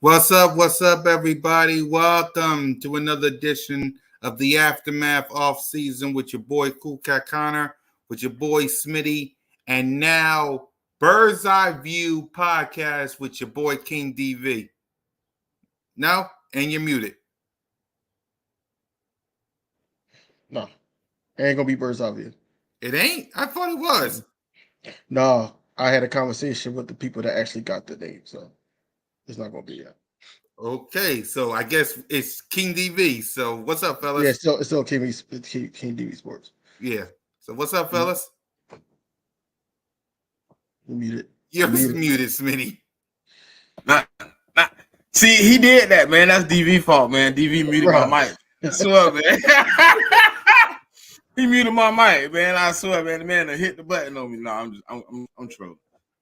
What's up, everybody? Welcome to another edition of the Aftermath Off Season with your boy Cool Cat Connor, with your boy Smitty, and now Bird's Eye View podcast with your boy King DV. No, and you're muted. No, it ain't gonna be Bird's Eye View. It ain't? I thought it was. No, I had a conversation with the people that actually got the name, so it's not gonna be that. Okay, so I guess it's King DV. So what's up, Yeah, fellas? it's still King DB Sports. Yeah. So what's up, You fellas? you muted. You're You muted. muted, Smitty. Not, not. See, he did that, man. That's DV fault, man. DV muted my Bruh. mic. I swear, man. He muted my mic, man. I swear, man. The man that hit the button on me. No, I'm trolling.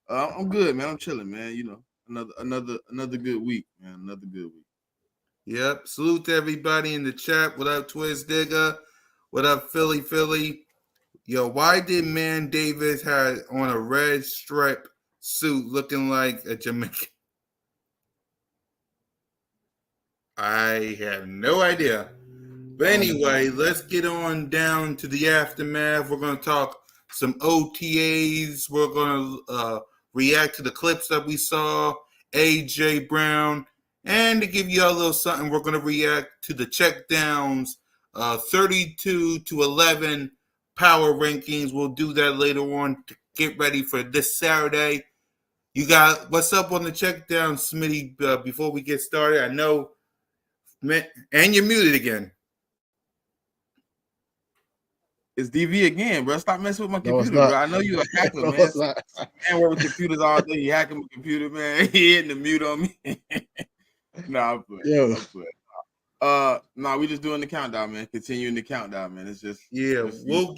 I'm good, man. I'm chilling, man. You know, another good week, man. Another good week. Yep. Salute to everybody in the chat. What up, Twist Digger? What up, Philly? Yo, why did Man Davis have on a red strip suit looking like a Jamaican? I have no idea. But anyway, let's get on down to the aftermath. We're going to talk some OTAs. We're going to react to the clips that we saw, AJ Brown. And to give you a little something, we're going to react to the checkdowns, 32-11 power rankings. We'll do that later on to get ready for this Saturday. You got what's up on the checkdown, Smitty, before we get started? I know, and you're muted again. It's DV again, bro. Stop messing with my No, it's computer, not. bro. I know you a hacker, No, man. it's not. Man, work with computers all day. You hacking my computer, man. He hitting the mute on me. Nah, I'm playing. Yo. We just doing the countdown, man. Continuing the countdown, man. It's just we'll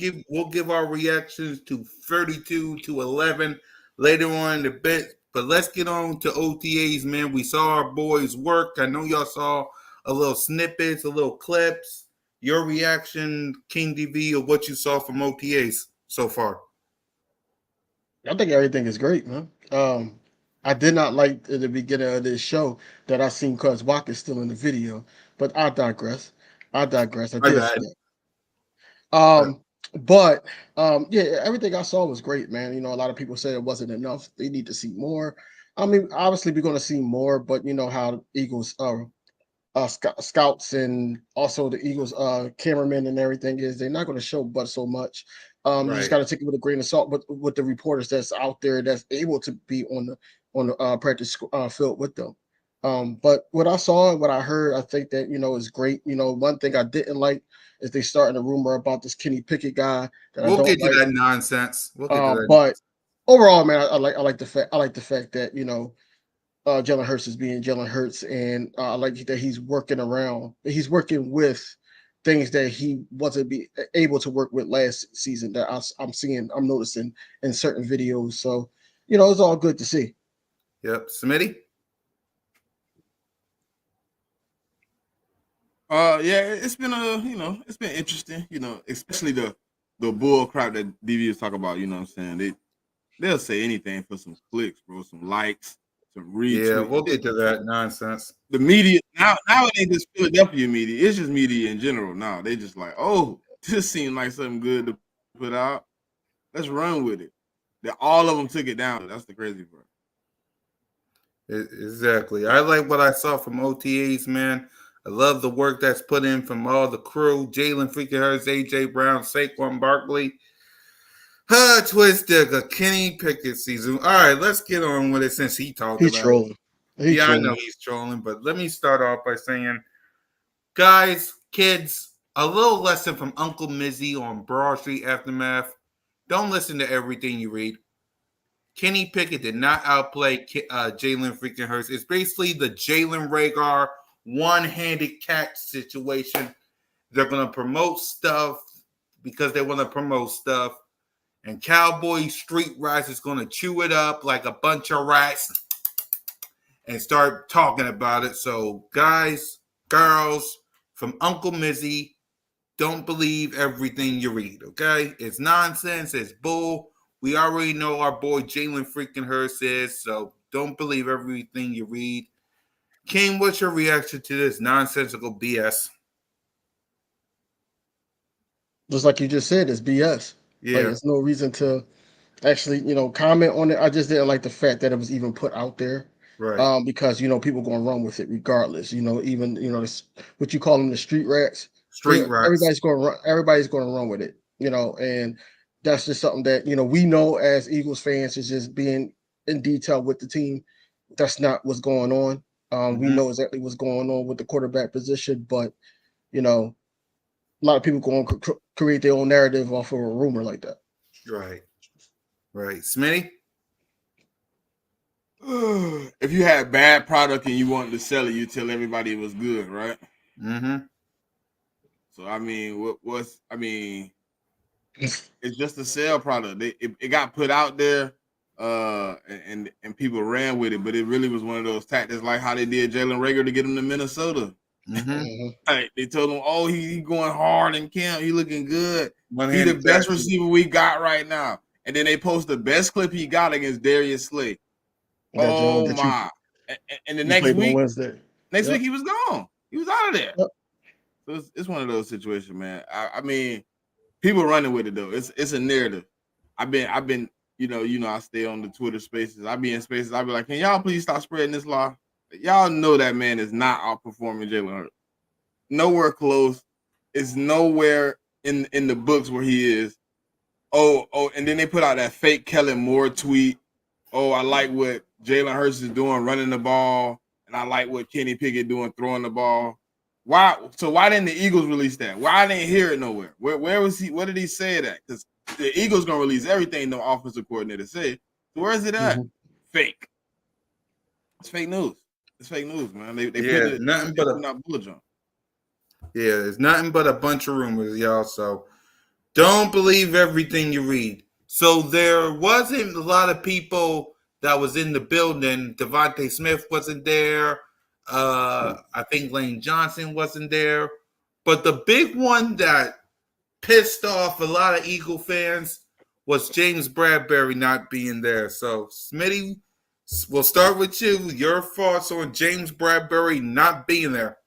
give our reactions to 32-11 later on in the bit. But let's get on to OTAs, man. We saw our boys work. I know y'all saw a little snippets, a little clips. Your reaction, King DV, of what you saw from OTAs so far. I think everything is great, man. I did not like at the beginning of this show that I seen Cuz Walk is still in the video, but I digress. I digress. I My did see bad. that. But yeah, everything I saw was great, man. You know, a lot of people say it wasn't enough. They need to see more. I mean, obviously we're going to see more, but you know how Eagles scouts and also the Eagles cameramen and everything is they're not going to show but so much. You just got to take it with a grain of salt. But with the reporters that's out there that's able to be on the practice field with them. But what I saw and what I heard, I think that is great. You know, one thing I didn't like is they starting a rumor about this Kenny Pickett guy that I We'll don't get to like. that nonsense. But overall, man, I like the fact that Jalen Hurts is being Jalen Hurts, and I like that he's working around. He's working with things that he wasn't able to work with last season. That I'm noticing in certain videos. So it's all good to see. Yep, Smitty. Yeah, it's been it's been interesting, especially the bull crap that DV is talking about, you know what I'm saying? They'll say anything for some clicks, bro, some likes, some retweets. Yeah, we'll get to that nonsense. The media now it ain't just Philadelphia media, it's just media in general now. They just like, oh, this seems like something good to put out. Let's run with it. That all of them took it down. That's the crazy part. Exactly. I like what I saw from OTAs, man. I love the work that's put in from all the crew. Jalen freaking Hurts, AJ Brown, Saquon Barkley. Twist Digger, Kenny Pickett season. All right, let's get on with it since he talked He's about trolling. it. I know he's trolling, but let me start off by saying, guys, kids, a little lesson from Uncle Mizzy on Broad Street Aftermath. Don't listen to everything you read. Kenny Pickett did not outplay Jalen freaking Hurts. It's basically the Jalen Rager one-handed catch situation. They're going to promote stuff because they want to promote stuff. And Cowboy Street Rats is going to chew it up like a bunch of rats and start talking about it. So, guys, girls, from Uncle Mizzy, don't believe everything you read, okay? It's nonsense. It's bull. We already know our boy Jalen freaking Hurts is, so don't believe everything you read. Kane, what's your reaction to this nonsensical BS? Just like you just said, it's BS. Like, Yeah, there's no reason to actually, comment on it. I just didn't like the fact that it was even put out there. right. Because people gonna run with it regardless. Even what you call them, the street rats. Street rats. Everybody's gonna run with it. And that's just something that we know as Eagles fans is just being in detail with the team. That's not what's going on. We Mhm. know exactly what's going on with the quarterback position, but a lot of people going to create their own narrative off of a rumor like that. Right. Right. Smitty? If you had bad product and you wanted to sell it, you tell everybody it was good, right? Mm-hmm. So I mean, it's just a sale product. It got put out there, and people ran with it, but it really was one of those tactics like how they did Jalen Reagor to get him to Minnesota. Mm-hmm. Like they told him, "Oh, he going hard in camp. He looking good. He the One-handed best tattoo. receiver we got right now." And then they post the best clip he got against Darius Slay. Oh That my! And the you next played on week, Wednesday. Yep. he was gone. He was out of there. Yep. So it's one of those situations, man. I mean, people running with it though. It's a narrative. I've been, I stay on the Twitter spaces. I be in spaces. I be like, can y'all please stop spreading this lie? Y'all know that man is not outperforming Jalen Hurts. Nowhere close. It's nowhere in the books where he is. Oh, and then they put out that fake Kellen Moore tweet. Oh, I like what Jalen Hurts is doing running the ball, and I like what Kenny Pickett doing throwing the ball. Why? So why didn't the Eagles release that? Why didn't hear it nowhere? Where was he? What did he say that? Because the Eagles gonna release everything the offensive coordinator said. So where is it at? Mm-hmm. Fake. It's fake news. It's fake news, man. They Yeah, put it. nothing They but put out bullet jump. yeah, there's nothing but a bunch of rumors, y'all. So don't believe everything you read. So there wasn't a lot of people that was in the building. Devontae Smith wasn't there. I think Lane Johnson wasn't there. But the big one that pissed off a lot of Eagle fans was James Bradbury not being there. So, Smitty, we'll start with you. Your thoughts on James Bradbury not being there?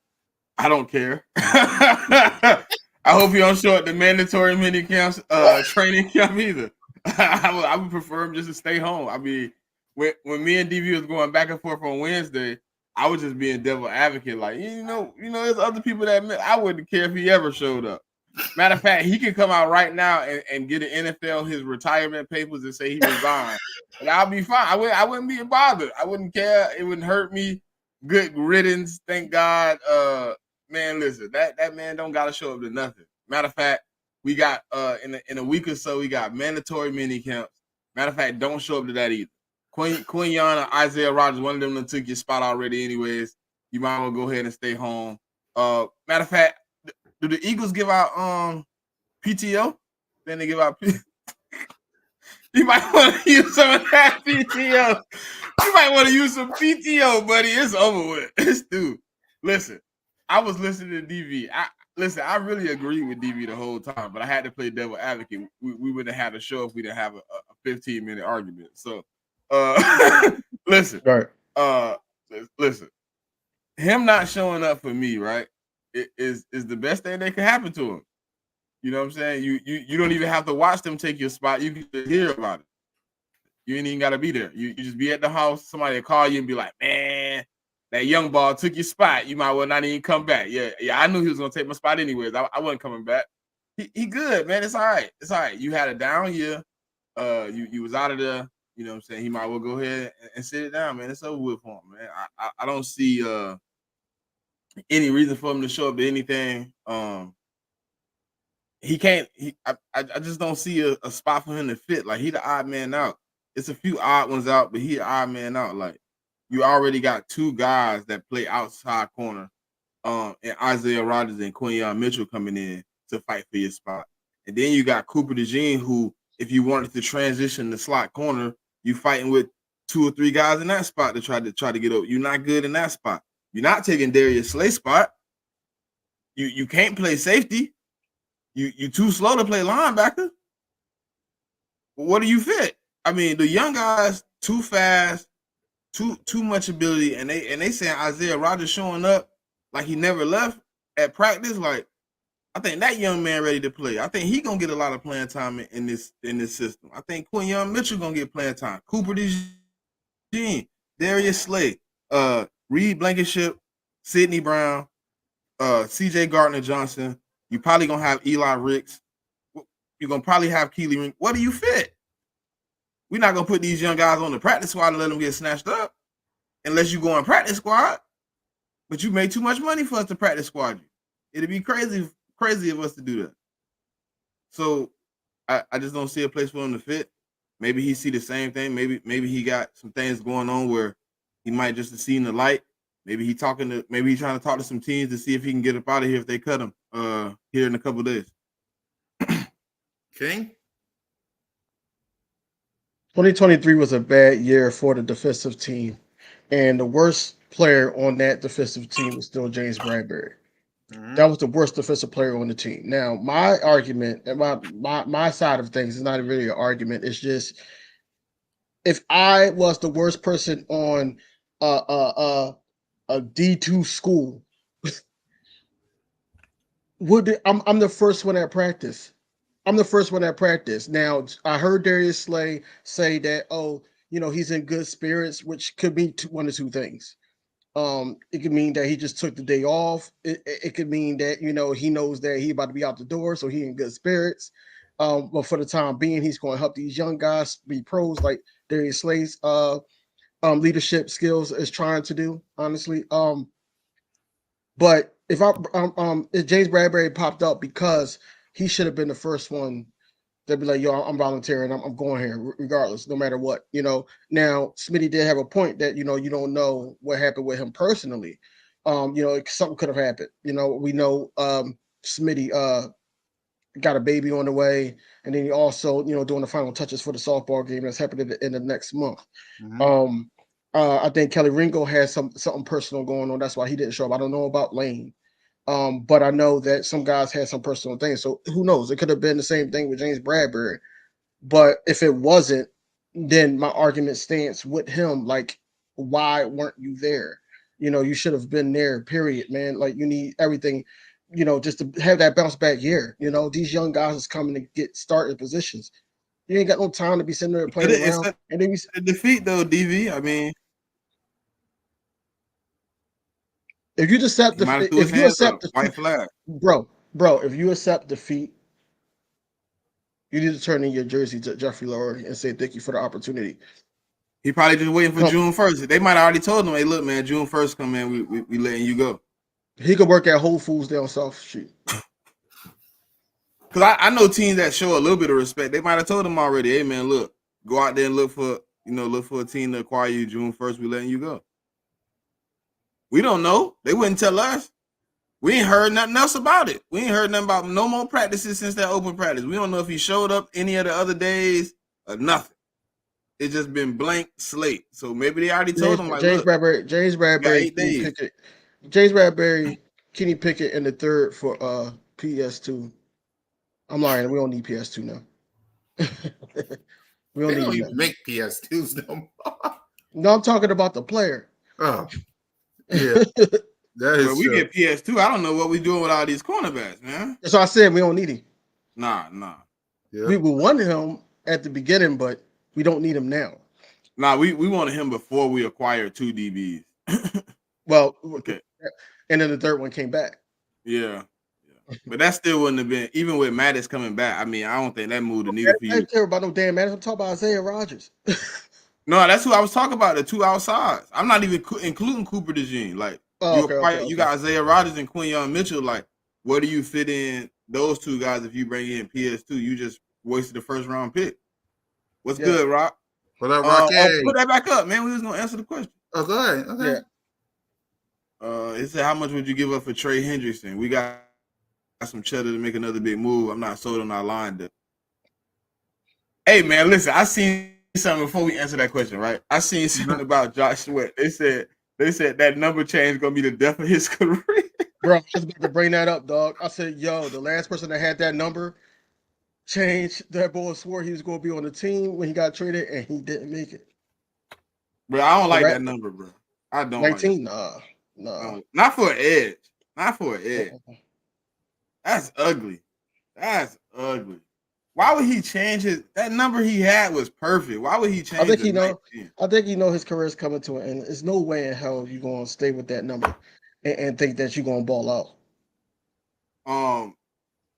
I don't care. I hope you don't show up the mandatory mini camps, training camp either. I would prefer him just to stay home. I mean, when me and DV was going back and forth on Wednesday, I was just being devil advocate. Like, there's other people that I wouldn't care if he ever showed up. Matter of fact, he can come out right now and get an NFL his retirement papers and say he resigned, and I'll be fine. I wouldn't be bothered. I wouldn't care. It wouldn't hurt me. Good riddance. Thank God. Man, listen, that man don't gotta show up to nothing. Matter of fact, we got in a week or so, we got mandatory mini camps. Matter of fact, don't show up to that either. Quinyon or Isaiah Rodgers, one of them that took your spot already, anyways. You might want to go ahead and stay home. Matter of fact, do the Eagles give out PTO? Then they give out You might want to use some of that PTO. You might want to use some PTO, buddy. It's over with. It's due. Listen, I was listening to DV. I really agree with DV the whole time, but I had to play devil advocate. We wouldn't have had a show if we didn't have a 15-minute argument. So, listen. Right. Listen. Him not showing up for me, right, is the best thing that could happen to him. You know what I'm saying? You don't even have to watch them take your spot. You can just hear about it. You ain't even got to be there. You just be at the house. Somebody will call you and be like, man, that young ball took your spot. You might well not even come back. Yeah, I knew he was going to take my spot anyways. I wasn't coming back. He good, man. It's all right. It's all right. You had a down year. You was out of there. You know what I'm saying? He might well go ahead and sit it down, man. It's over with for him, man. I don't see any reason for him to show up to anything. He can't. I just don't see a spot for him to fit. Like, he the odd man out. It's a few odd ones out, but he an odd man out. Like, you already got two guys that play outside corner, and Isaiah Rodgers and Quinyon Mitchell coming in to fight for your spot. And then you got Cooper DeJean, who, if you wanted to transition the slot corner, you fighting with two or three guys in that spot to try to get over. You're not good in that spot. You're not taking Darius Slay's spot. You can't play safety. You too slow to play linebacker. What do you fit? I mean, the young guys too fast. too much ability, and they saying Isaiah Rogers showing up like he never left at practice. Like, I think that young man ready to play. I think he gonna get a lot of playing time in this system. I think Quinyon Mitchell gonna get playing time. Cooper DeJean, Darius Slay, Reed Blankenship, Sidney Brown, C.J. Gardner Johnson. You probably gonna have Eli Ricks. You're gonna probably have Keely Ring. What do you fit? We're not gonna put these young guys on the practice squad and let them get snatched up unless you go in practice squad. But you made too much money for us to practice squad you. It'd be crazy of us to do that. So I just don't see a place for him to fit. Maybe he see the same thing. Maybe he got some things going on where he might just have seen the light. Maybe he's trying to talk to some teams to see if he can get up out of here if they cut him here in a couple of days. King? 2023 was a bad year for the defensive team, and the worst player on that defensive team was still James Bradbury. Mm-hmm. That was the worst defensive player on the team. Now, my argument and my side of things is not really an argument. It's just if I was the worst person on a D2 school, I'm the first one at practice. I'm the first one at practice. Now, I heard Darius Slay say that, he's in good spirits, which could mean one of two things. It could mean that he just took the day off. It could mean that, he knows that he about to be out the door, so he in good spirits. But for the time being, he's going to help these young guys be pros like Darius Slay's leadership skills is trying to do, honestly. But if James Bradbury popped up because he should have been the first one to be like, yo, I'm volunteering. I'm going here regardless, no matter what, Now, Smitty did have a point that, you don't know what happened with him personally. Something could have happened. We know Smitty got a baby on the way. And then he also, doing the final touches for the softball game that's happening in the next month. Mm-hmm. I think Kelly Ringo has something personal going on. That's why he didn't show up. I don't know about Lane. But I know that some guys had some personal things. So who knows? It could have been the same thing with James Bradbury. But if it wasn't, then my argument stands with him. Like, why weren't you there? You should have been there, period, man. Like, you need everything, just to have that bounce back year. These young guys is coming to get starting positions. You ain't got no time to be sitting there playing around. And then a defeat, though, DV. I mean, if you just accept white flag, bro, if you accept defeat, you need to turn in your jersey to Jeffrey Lurie and say thank you for the opportunity. He probably just waiting for June 1st. They might have already told him, hey, look, man, June 1st come in, we letting you go. He could work at Whole Foods down South Street. Because I know teams that show a little bit of respect. They might have told him already, hey, man, look, go out there and look for a team to acquire you June 1st. We letting you go. We don't know. They wouldn't tell us. We ain't heard nothing else about it. We ain't heard nothing about no more practices since that open practice. We don't know if he showed up any of the other days or nothing. It's just been blank slate. So maybe they already told him, like, James Bradbury, Kenny Pickett in the third for PS2. I'm lying. We don't need PS2 now. We don't even make PS2s no more. No, I'm talking about the player. Oh, yeah. That is we get PS2. I don't know what we doing with all these cornerbacks, man. That's what I said. We don't need him. Nah. Yep. We wanted him at the beginning, but we don't need him now. Nah, we wanted him before we acquired 2 DBs. Well, okay. And then the third one came back. Yeah. But that still wouldn't have been, even with Mattis coming back. I mean, I don't think that moved the needle for you. I don't care about no damn Mattis. I'm talking about Isaiah Rogers. No, that's who I was talking about, the 2 outsides. I'm not even including Cooper DeJean. Like, you got Isaiah Rogers and Quinyon Mitchell. Like, where do you fit in those 2 guys if you bring in PS2? You just wasted the first round pick. What's good, Rock? What up, Rock? Put that back up, man. We was going to answer the question. Oh, go ahead. Okay. Yeah. It said, how much would you give up for Trey Hendrickson? We got some cheddar to make another big move. I'm not sold on our line. Hey, man, listen, I seen something before we answer that question, right? I seen something about Josh Sweat. They said that number change is gonna be the death of his career. Bro, I was about to bring that up, dog. I said, yo, the last person that had that number changed. That boy swore he was gonna be on the team when he got traded, and he didn't make it. Bro, I don't like Correct? that number, bro. I don't like 19? that. Nah. Not for an edge. Not for an edge. Uh-uh. That's ugly. That's ugly. Why would he change that number he had was perfect? Why would he I change think the he know. 19? I think he know his career is coming to an end. There's no way in hell you're gonna stay with that number and think that you're gonna ball out.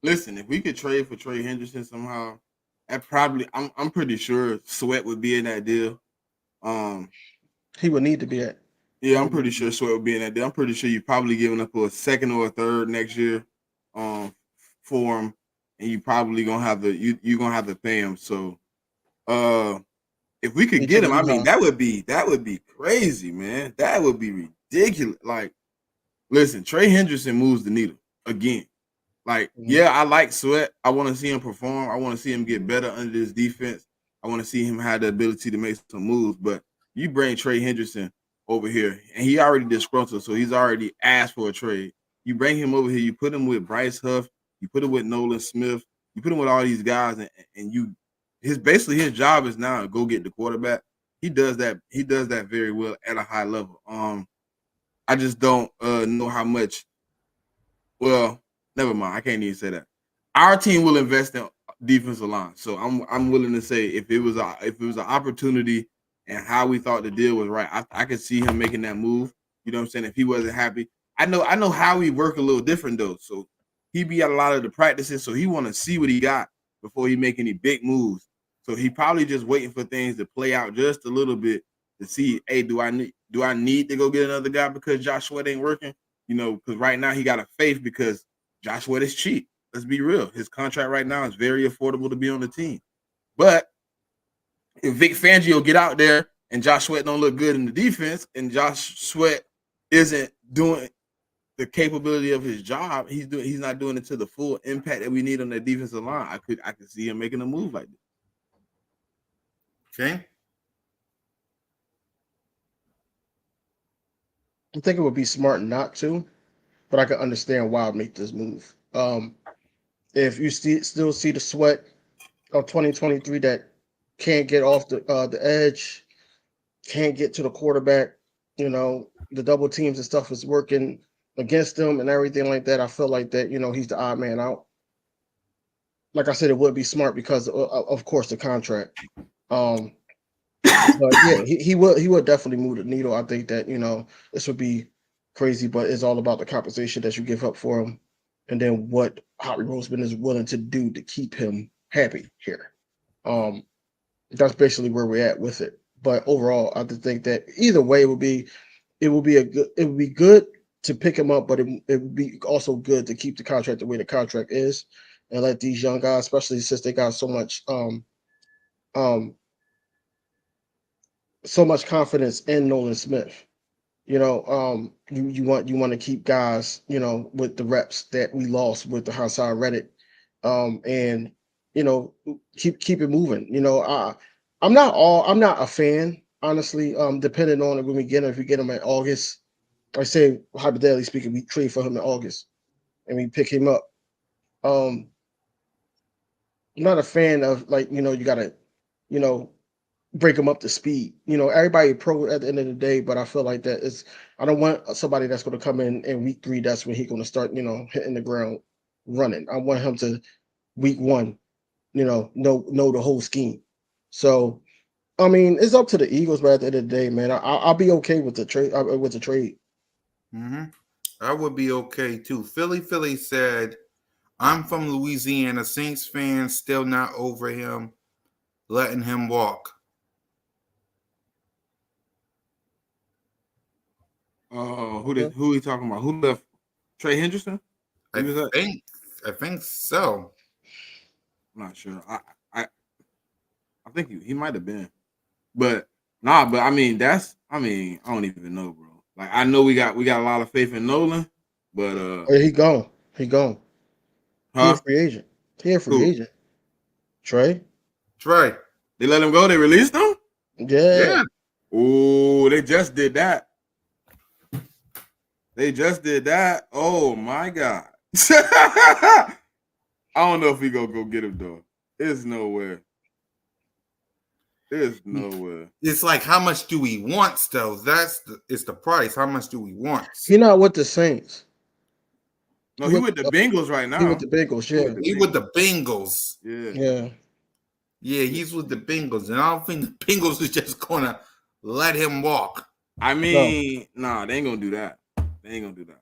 Listen, if we could trade for Trey Henderson somehow, that probably I'm pretty sure Sweat would be in that deal. He would need to be at. Yeah, I'm pretty sure Sweat would be in that deal. I'm pretty sure you're probably giving up a second or a third next year, for him, and you probably gonna have you're gonna have to pay him. So, if we could He get took him, a I knee mean, high. that would be crazy, man. That would be ridiculous. Like, listen, Trey Henderson moves the needle again. Like, Mhm. yeah, I like Sweat. I want to see him perform. I want to see him get better under this defense. I want to see him have the ability to make some moves. But you bring Trey Henderson over here, and he already disgruntled, so he's already asked for a trade. You bring him over here, you put him with Bryce Huff, you put him with Nolan Smith, you put him with all these guys, and basically his job is now to go get the quarterback. He does that. He does that very well at a high level. I just don't know how much. Well, never mind. I can't even say that. Our team will invest in defensive line. So I'm willing to say if it was an opportunity and how we thought the deal was right, I could see him making that move. You know what I'm saying? If he wasn't happy, I know how he work a little different though. So he be at a lot of the practices, so he want to see what he got before he make any big moves. So he probably just waiting for things to play out just a little bit to see, hey, do I need to go get another guy because Josh Sweat ain't working? You know, because right now he got a faith because Josh Sweat is cheap. Let's be real. His contract right now is very affordable to be on the team. But if Vic Fangio get out there and Josh Sweat don't look good in the defense and Josh Sweat isn't doing the capability of his job, he's not doing it to the full impact that we need on that defensive line. I could see him making a move like this. Okay. I think it would be smart not to, but I can understand why I'd make this move. If you still see the Sweat of 2023 that can't get off the edge, can't get to the quarterback, the double teams and stuff is working against them and everything like that. I feel like that, he's the odd man out. Like I said, it would be smart because of course the contract. Um, but yeah, he would definitely move the needle. I think that this would be crazy, but it's all about the compensation that you give up for him, and then what Howie Roseman is willing to do to keep him happy here. Um, that's basically where we're at with it. But overall, I just think that either way, it would be good to pick him up, but it would be also good to keep the contract the way the contract is, and let these young guys, especially since they got um so much confidence in Nolan Smith. You want to keep guys, with the reps that we lost with the Hassan Reddick, and keep it moving. I'm not a fan, honestly. Depending on when we get him, if we get him in August, I say hypothetically speaking, we trade for him in August and we pick him up. Um, I'm not a fan of like you gotta, you know, break them up to speed. Everybody pro at the end of the day, but I feel like that is I don't want somebody that's going to come in week 3. That's when he's going to start, hitting the ground running. I want him to week 1, know the whole scheme. So I mean, it's up to the Eagles, but at the end of the day, man, I'll be okay with the trade. With the trade. Mm-hmm. I would be okay too. Philly said, I'm from Louisiana. Saints fans still not over him, letting him walk. Who are you talking about? Who left? Trey Henderson? I Who was that? think so. I'm not sure. I think he might have been, but nah. But I mean, I don't even know, bro. Like I know we got a lot of faith in Nolan, but Oh, he gone. He gone. He a huh? free agent. He a free Who? agent. Trey. Trey. They let him go? They released him? Yeah. Yeah. Oh, they just did that. They just did that. Oh my god. I don't know if we go get him though. There's nowhere. There's nowhere. It's like, how much do we want? Still, it's the price. How much do we want? He not with the Saints. No, he with the Bengals right now. He with the Bengals, yeah. He with the Bengals. Yeah. Yeah, he's with the Bengals, and I don't think the Bengals is just gonna let him walk. I mean, nah, they ain't gonna do that. They ain't gonna do that.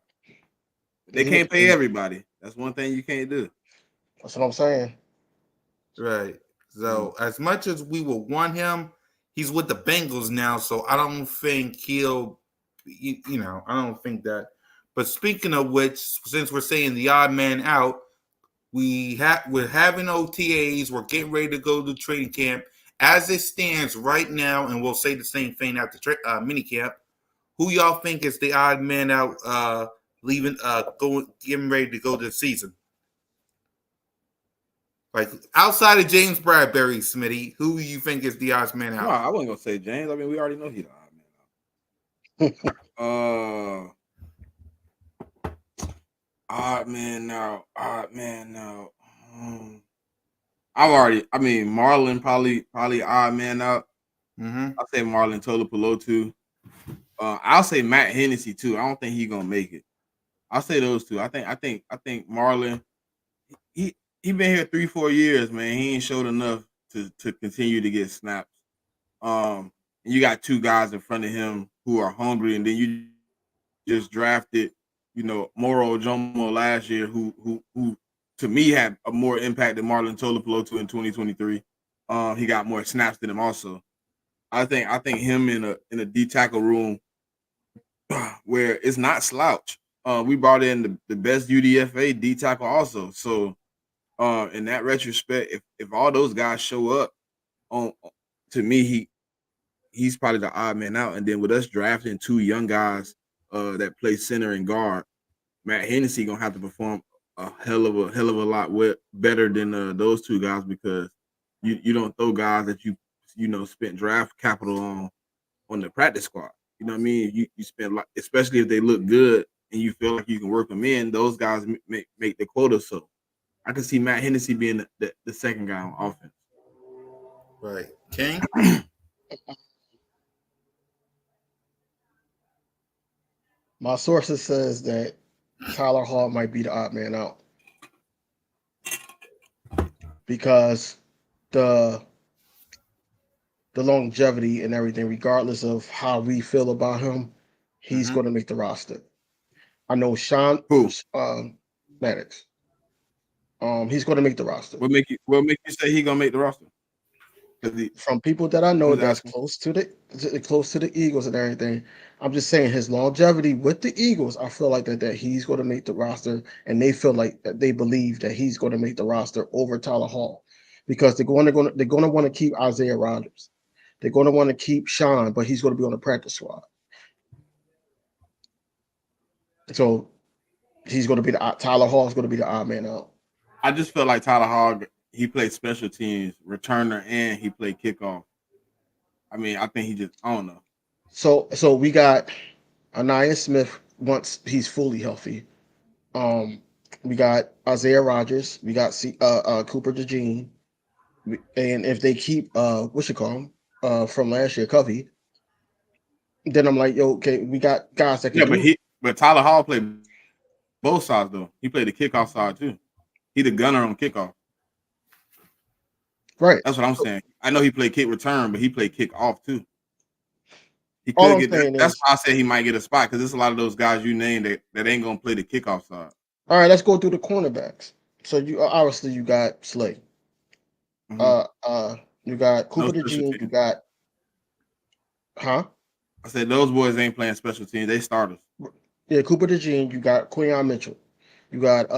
They can't pay everybody. That's one thing you can't do. That's what I'm saying. Right. So as much as we will want him, he's with the Bengals now. So I don't think he'll, I don't think that. But speaking of which, since we're saying the odd man out, we're having OTAs. We're getting ready to go to training camp. As it stands right now, and we'll say the same thing after mini camp. Who y'all think is the odd man out? Getting ready to go this season. Like outside of James Bradbury, Smitty, who you think is the odd man out? No, I wasn't gonna say James. I mean, we already know he's the odd man out. Odd man out. Marlon probably odd man out. I'll say Marlon Tolopolotu. I'll say Matt Hennessy too. I don't think he's gonna make it. I'll say those two. I think Marlon. He been here 3-4 years, man. He ain't showed enough to continue to get snaps. And you got two guys in front of him who are hungry, and then you just drafted, Moro Ojomo last year, who to me had a more impact than Marlon Tolopolotu in 2023. He got more snaps than him also. I think him in a D tackle room where it's not slouch. We brought in the best UDFA D tackle also. So in that retrospect, if all those guys show up, to me he's probably the odd man out. And then with us drafting two young guys that play center and guard, Matt Hennessy gonna have to perform a hell of a lot better than those two guys, because you don't throw guys that you spent draft capital on the practice squad. You know what I mean? You spend, like, especially if they look good and you feel like you can work them in, those guys make the quota. So I can see Matt Hennessy being the second guy on offense. Right. King? My sources says that Tyler Hall might be the odd man out because the longevity and everything, regardless of how we feel about him, he's going to make the roster. I know Sean Maddox. He's going to make the roster. What make you say he's gonna make the roster? From people that I know that's close to the Eagles and everything, I'm just saying his longevity with the Eagles, I feel like that he's going to make the roster, and they feel like that they believe that he's going to make the roster over Tyler Hall, because they're going to want to keep Isaiah Rodgers. They're going to want to keep Sean, but he's going to be on the practice squad. So he's going to be Tyler Hall is going to be the odd man out. I just feel like Tyler Hall, he played special teams, returner, and he played kickoff. I mean, I think I don't know. So we got Anaya Smith once he's fully healthy. We got Isaiah Rodgers. We got Cooper DeJean. And if they keep from last year, Covey, then I'm like, okay, we got guys that can do but Tyler Hall played both sides though. He played the kickoff side too. He the gunner on kickoff. Right. That's what I'm saying. I know he played kick return, but he played kick off too. He could get that. That's why I said he might get a spot, because there's a lot of those guys you named that ain't gonna play the kickoff side. All right, let's go through the cornerbacks. So you got Slay. You got Cooper DeJean. You got I said those boys ain't playing special teams. They starters. Yeah, Cooper DeJean. You got Quinyon Mitchell. You got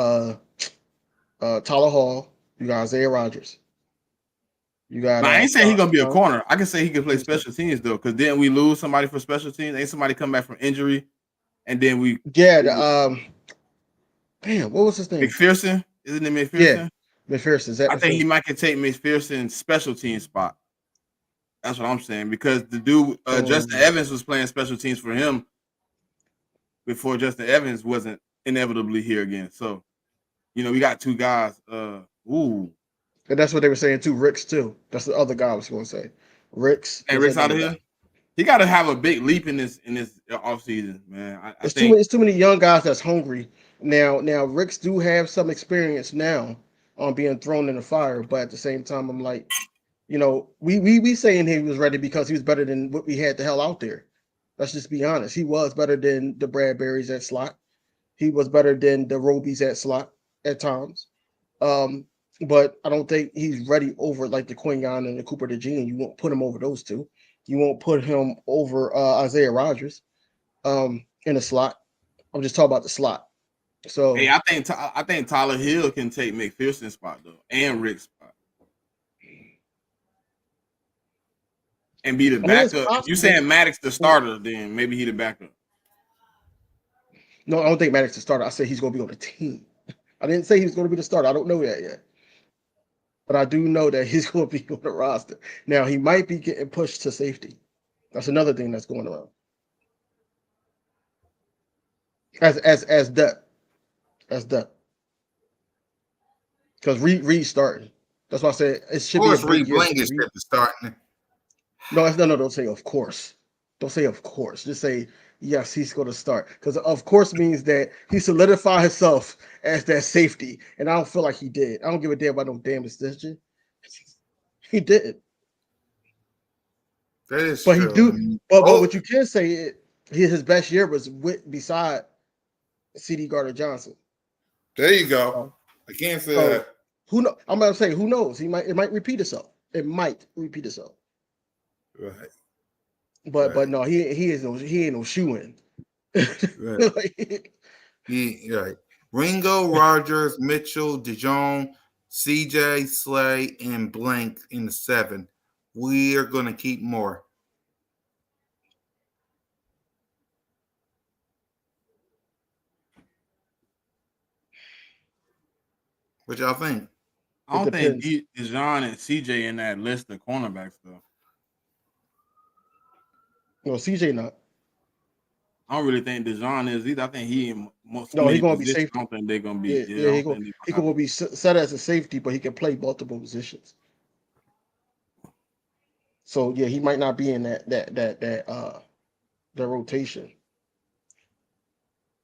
Tyler Hall. You got Isaiah Rodgers. You got. I ain't saying he's gonna be a corner. I can say he can play special teams though, because then we lose somebody for special teams. Ain't somebody come back from injury, and then we. Yeah. Damn, what was his name? McPherson, isn't it McPherson? Yeah, McPherson. I think he might can take McPherson's special team spot. That's what I'm saying, because the dude Justin Evans was playing special teams for him before Justin Evans wasn't inevitably here again. So, we got two guys. And that's what they were saying too. Ricks too. That's the other guy I was going to say. Ricks. Hey, Rick's out of here. He got to have a big leap in this offseason, man. I think it's too many young guys that's hungry now. Now Ricks do have some experience now on being thrown in the fire, but at the same time, I'm like, we saying he was ready because he was better than what we had the hell out there. Let's just be honest. He was better than the Bradberries at slot. He was better than the Robies at slot at times. But I don't think he's ready over like the Quinion and the Cooper DeJean. You won't put him over those two. You won't put him over Isaiah Rodgers in the slot. I'm just talking about the slot. So hey, I think Tyler Hill can take McPherson's spot though, and Rick's spot, and be the backup. If you saying Maddox the starter, then maybe he the backup. No, I don't think Maddox the starter. I said he's going to be on the team. I didn't say he's going to be the starter. I don't know that yet. But I do know that he's going to be on the roster. Now, he might be getting pushed to safety. That's another thing that's going around. As depth. As depth. Because Reed starting. That's why I said it should be a big year. Reed Bling is starting. No, don't say of course. Don't say of course. Just say yes, he's going to start. Because of course means that he solidified himself as that safety. And I don't feel like he did. I don't give a damn about no damn decision. He didn't. That is but true. He do. But what you can say, his best year was beside C.D. Gardner Johnson. There you go. I can't say that. Who know? I'm about to say who knows? It might repeat itself. It might repeat itself. Right. But no, he ain't no shoe in. Right. Right. Ringo, Rogers, Mitchell, DeJong, CJ, Slay, and Blank in the 7. We are going to keep more. What y'all think? I don't think DeJong and CJ in that list of cornerbacks though. No, CJ not. I don't really think DeJong is either. I think he in most. No, he's going to be safety. I don't think they're going to be. Yeah, he going to be set as a safety, but he can play multiple positions. So yeah, he might not be in that rotation.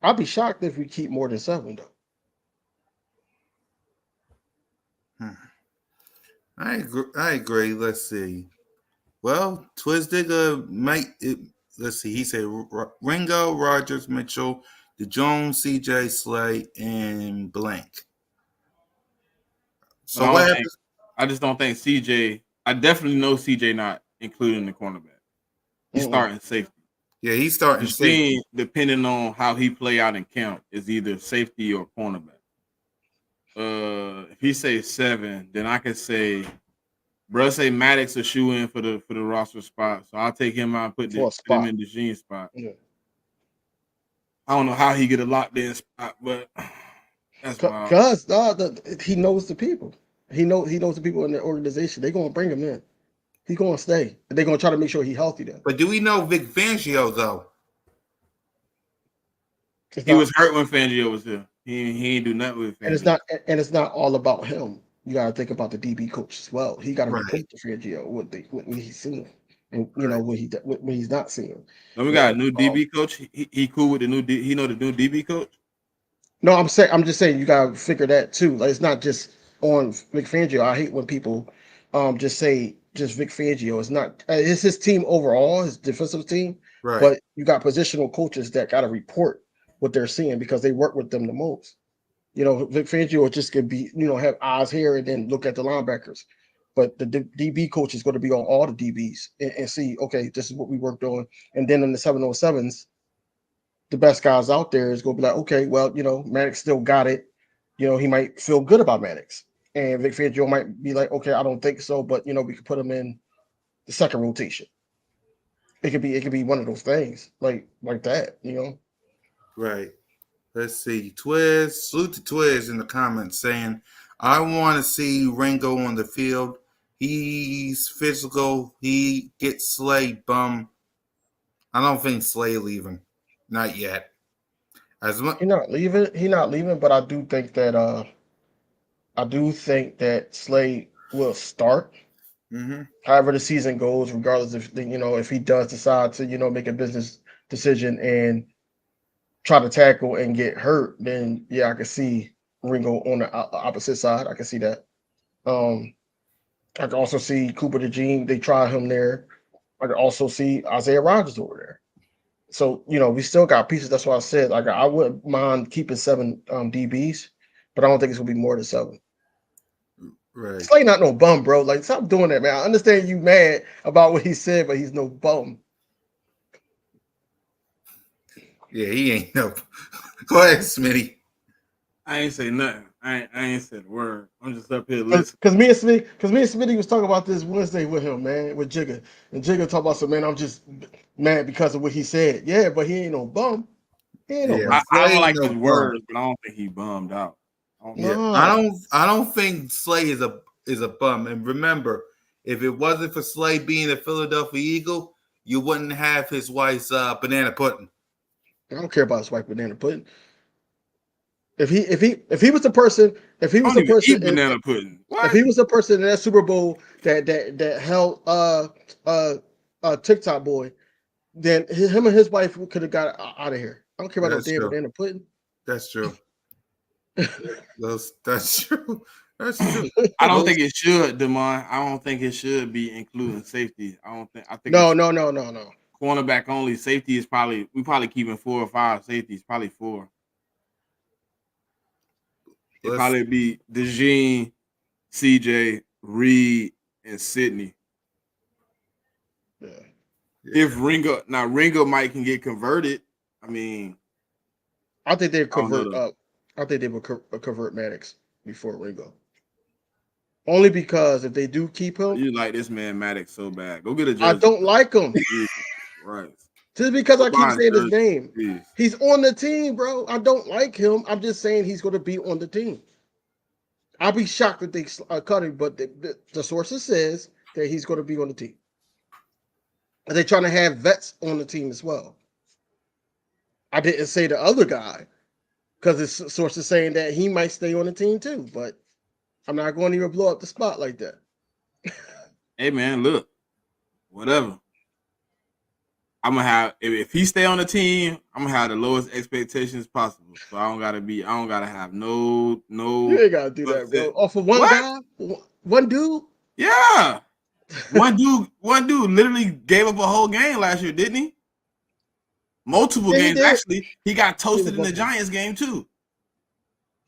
I'll be shocked if we keep more than 7 though. I agree. Let's see. Well, Twizdigger might. Let's see. He said Ringo, Rogers, Mitchell, DeJong, CJ, Slay, and Blank. So what happens? I just don't think CJ. I definitely know CJ not including the cornerback. He's starting safety. Yeah, he's starting safety. Depending on how he play out in camp, is either safety or cornerback. If he says 7, then I could say, bro, say Maddox a shoe in for the roster spot. So I'll take him out and put him in the Gene spot. Yeah. I don't know how he get a locked in spot, but that's wild. Because he knows the people. He knows the people in the organization. They're gonna bring him in. He's gonna stay. They're gonna try to make sure he's healthy then. But do we know Vic Fangio though? He was hurt when Fangio was here. He ain't do nothing with Fangio. And it's not all about him. You gotta think about the DB coach as well. He gotta report to Fangio what he's seeing. And when he's not seeing. And we got a new DB coach. He cool with the new he know the new DB coach? No, I'm just saying you gotta figure that too. Like it's not just on Vic Fangio. I hate when people just say just Vic Fangio. It's not it's his team overall, his defensive team. Right. But you got positional coaches that gotta report what they're seeing because they work with them the most. Vic Fangio just could be, have eyes here and then look at the linebackers. But the DB coach is going to be on all the DBs and see, okay, this is what we worked on. And then in the 707s, the best guys out there is going to be like, okay, well, Maddox still got it. He might feel good about Maddox. And Vic Fangio might be like, okay, I don't think so, but, we could put him in the second rotation. It could be one of those things like that, Right. Let's see. Salute to Twiz in the comments saying, I want to see Ringo on the field. He's physical. He gets Slay bum. I don't think Slay leaving. Not yet. He's not leaving, but I do think that Slay will start. Mm-hmm. However the season goes, regardless if if he does decide to make a business decision and try to tackle and get hurt, then yeah, I can see Ringo on the opposite side. I can see that. Um, I can also see Cooper DeJean. They try him there. I can also see Isaiah Rodgers over there. So we still got pieces. That's why I said like I wouldn't mind keeping 7 DBs, but I don't think it's gonna be more than 7. Right. Slay not no bum, bro. Like stop doing that, man. I understand you mad about what he said, but he's no bum. Yeah, he ain't no. Go ahead, Smitty. I ain't say nothing. I ain't said a word. I'm just up here listening. Because me and Smitty was talking about this Wednesday with him, man, with Jigga. And Jigga talked about some, man, I'm just mad because of what he said. Yeah, but he ain't no bum. He ain't no Yeah, bum. I Slay don't ain't like no his bum. words, but I don't think he bummed out. Yeah, No. I don't think Slay is a bum. And remember, if it wasn't for Slay being a Philadelphia Eagle, you wouldn't have his wife's banana pudding. I don't care about his white banana pudding. If he was the person, if he I was don't the even person, eat banana pudding. if What? he was the person in that Super Bowl that held TikTok boy, then him and his wife could have got out of here. I don't care about no That's damn true. banana pudding. That's true. That's true. That's true. I don't think it should, Demond. I don't think it should be including safety. I think No. it's No. cornerback only. Safety is probably keeping 4 or 5 safeties, probably 4. It'd probably be DeJean, CJ, Reed, and Sidney. Yeah. If Ringo might can get converted. I mean, I think they I don't know convert though. I think they will convert Maddox before Ringo. Only because if they do keep him, You like this man Maddox so bad. Go get a I jersey. don't like him. Jesus Christ. Just because Go I keep buy a saying his jersey, name. please. He's on the team, bro. I don't like him. I'm just saying he's going to be on the team. I'll be shocked if they cut him, but the sources says that he's going to be on the team. And they're trying to have vets on the team as well. I didn't say the other guy because the source is saying that he might stay on the team too, but I'm not going to even blow up the spot like that. Hey man, look, whatever. I'm gonna have if he stay on the team, I'm gonna have the lowest expectations possible. So I don't gotta have no You ain't gotta do that, bro. upset. Oh, for one What? guy, one dude. Yeah. one dude literally gave up a whole game last year, didn't he? Multiple Yeah, he games did. actually. He got He was toasted in the bumping. Giants game too.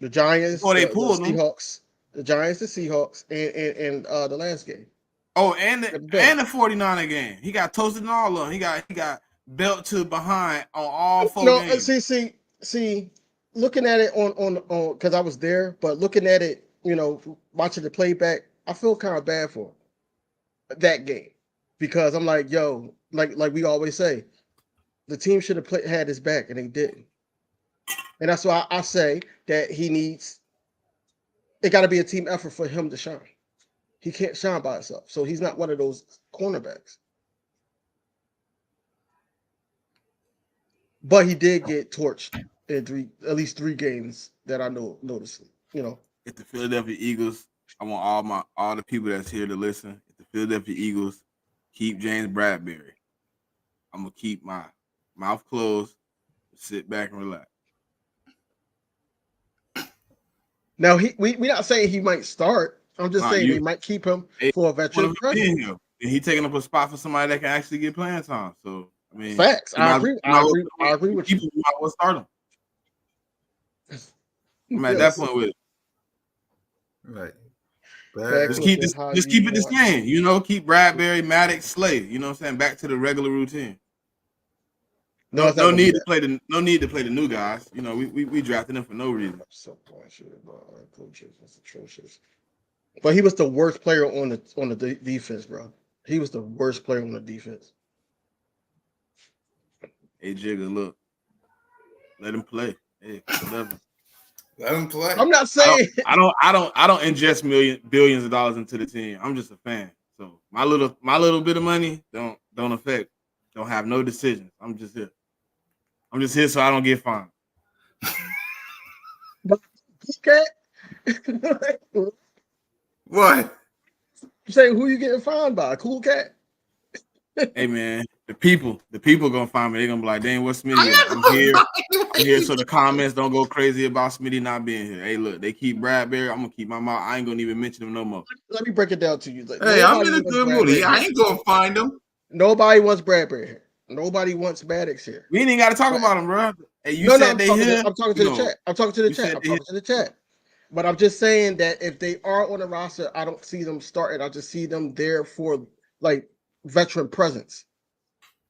The Giants, Before they the pulled him. Seahawks, the Giants, the Seahawks, and the last game. Oh, and the done. 49er game. He got toasted in all of them. He got belt to behind on all 4 No, games. see, looking at it on because I was there, but looking at it, watching the playback, I feel kind of bad for him, that game because I'm like, yo, like we always say, the team should have had his back and they didn't, and that's why I say that he needs. It got to be a team effort for him to shine. He can't shine by himself, so he's not one of those cornerbacks. But he did get torched in at least 3 games that I noticed. If the Philadelphia Eagles, I want all the people that's here to listen. If the Philadelphia Eagles keep James Bradbury, I'm gonna keep my mouth closed, sit back and relax. Now we not saying he might start. I'm just saying they might keep him for a veteran presence. And he taking up a spot for somebody that can actually get playing time. So I mean, Facts. I agree with you. You might well start him. I'm at Yes. that point with it. Right. Just keep it the same. Keep Bradbury, Maddox, Slay. You know what I'm saying? Back to the regular routine. No need to play the new guys. We drafted them for no reason. So coaches, that's atrocious. But he was the worst player on the defense, bro. He was the worst player on the defense. Hey Jigga, look, let him play. Hey, whatever. Let him play. I'm not saying I don't ingest billions of dollars into the team. I'm just a fan. So my little bit of money don't have no decisions. I'm just here. I'm just here so I don't get fined. Okay. What? I'm saying, who you getting fined by? Cool Cat? Hey man, the people gonna find me. They're gonna be like, dang, what's Smitty at? I'm not gonna find you. I'm here so the comments don't go crazy about Smitty not being here. Hey, look, they keep Bradbury. I'm gonna keep my mouth. I ain't gonna even mention him no more. Let me break it down to you. Like, Hey, I'm nobody in a wants good mood. Bradbury I here. ain't gonna find him. Nobody wants Bradbury here. Nobody wants Maddox here. We ain't even got to talk But- about him, bro. Hey, you no, said I'm they talking. here. I'm talking to You the know, chat. I'm talking to the you chat. said I'm they here. talking to the chat. But I'm just saying that if they are on the roster, I don't see them starting. I just see them there for like veteran presence.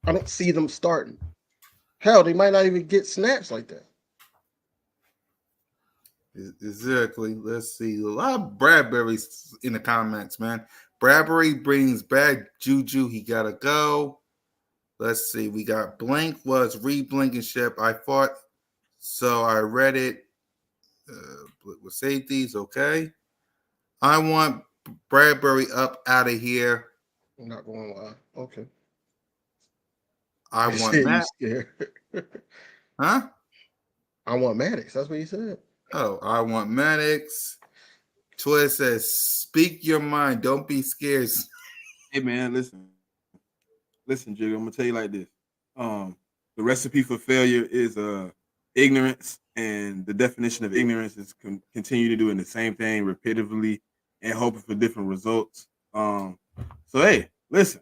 I don't see them starting. Hell, they might not even get snaps like that. Exactly. Let's see. A lot of Bradbury's in the comments, man. Bradbury brings bad juju. He gotta go. Let's see. We got Blank was re-Blankenship. I fought, so I read it with safeties. Okay. I want Bradbury up out of here. I'm not going to lie. Okay. I He want said Matt. he's scared. Huh? I want Maddox. That's what he said. Oh, I want Maddox. Twist says, "Speak your mind. Don't be scared." Hey man, listen, Jigga. I'm gonna tell you like this. The recipe for failure is ignorance, and the definition of ignorance is continue to doing the same thing repetitively and hoping for different results. So hey, listen,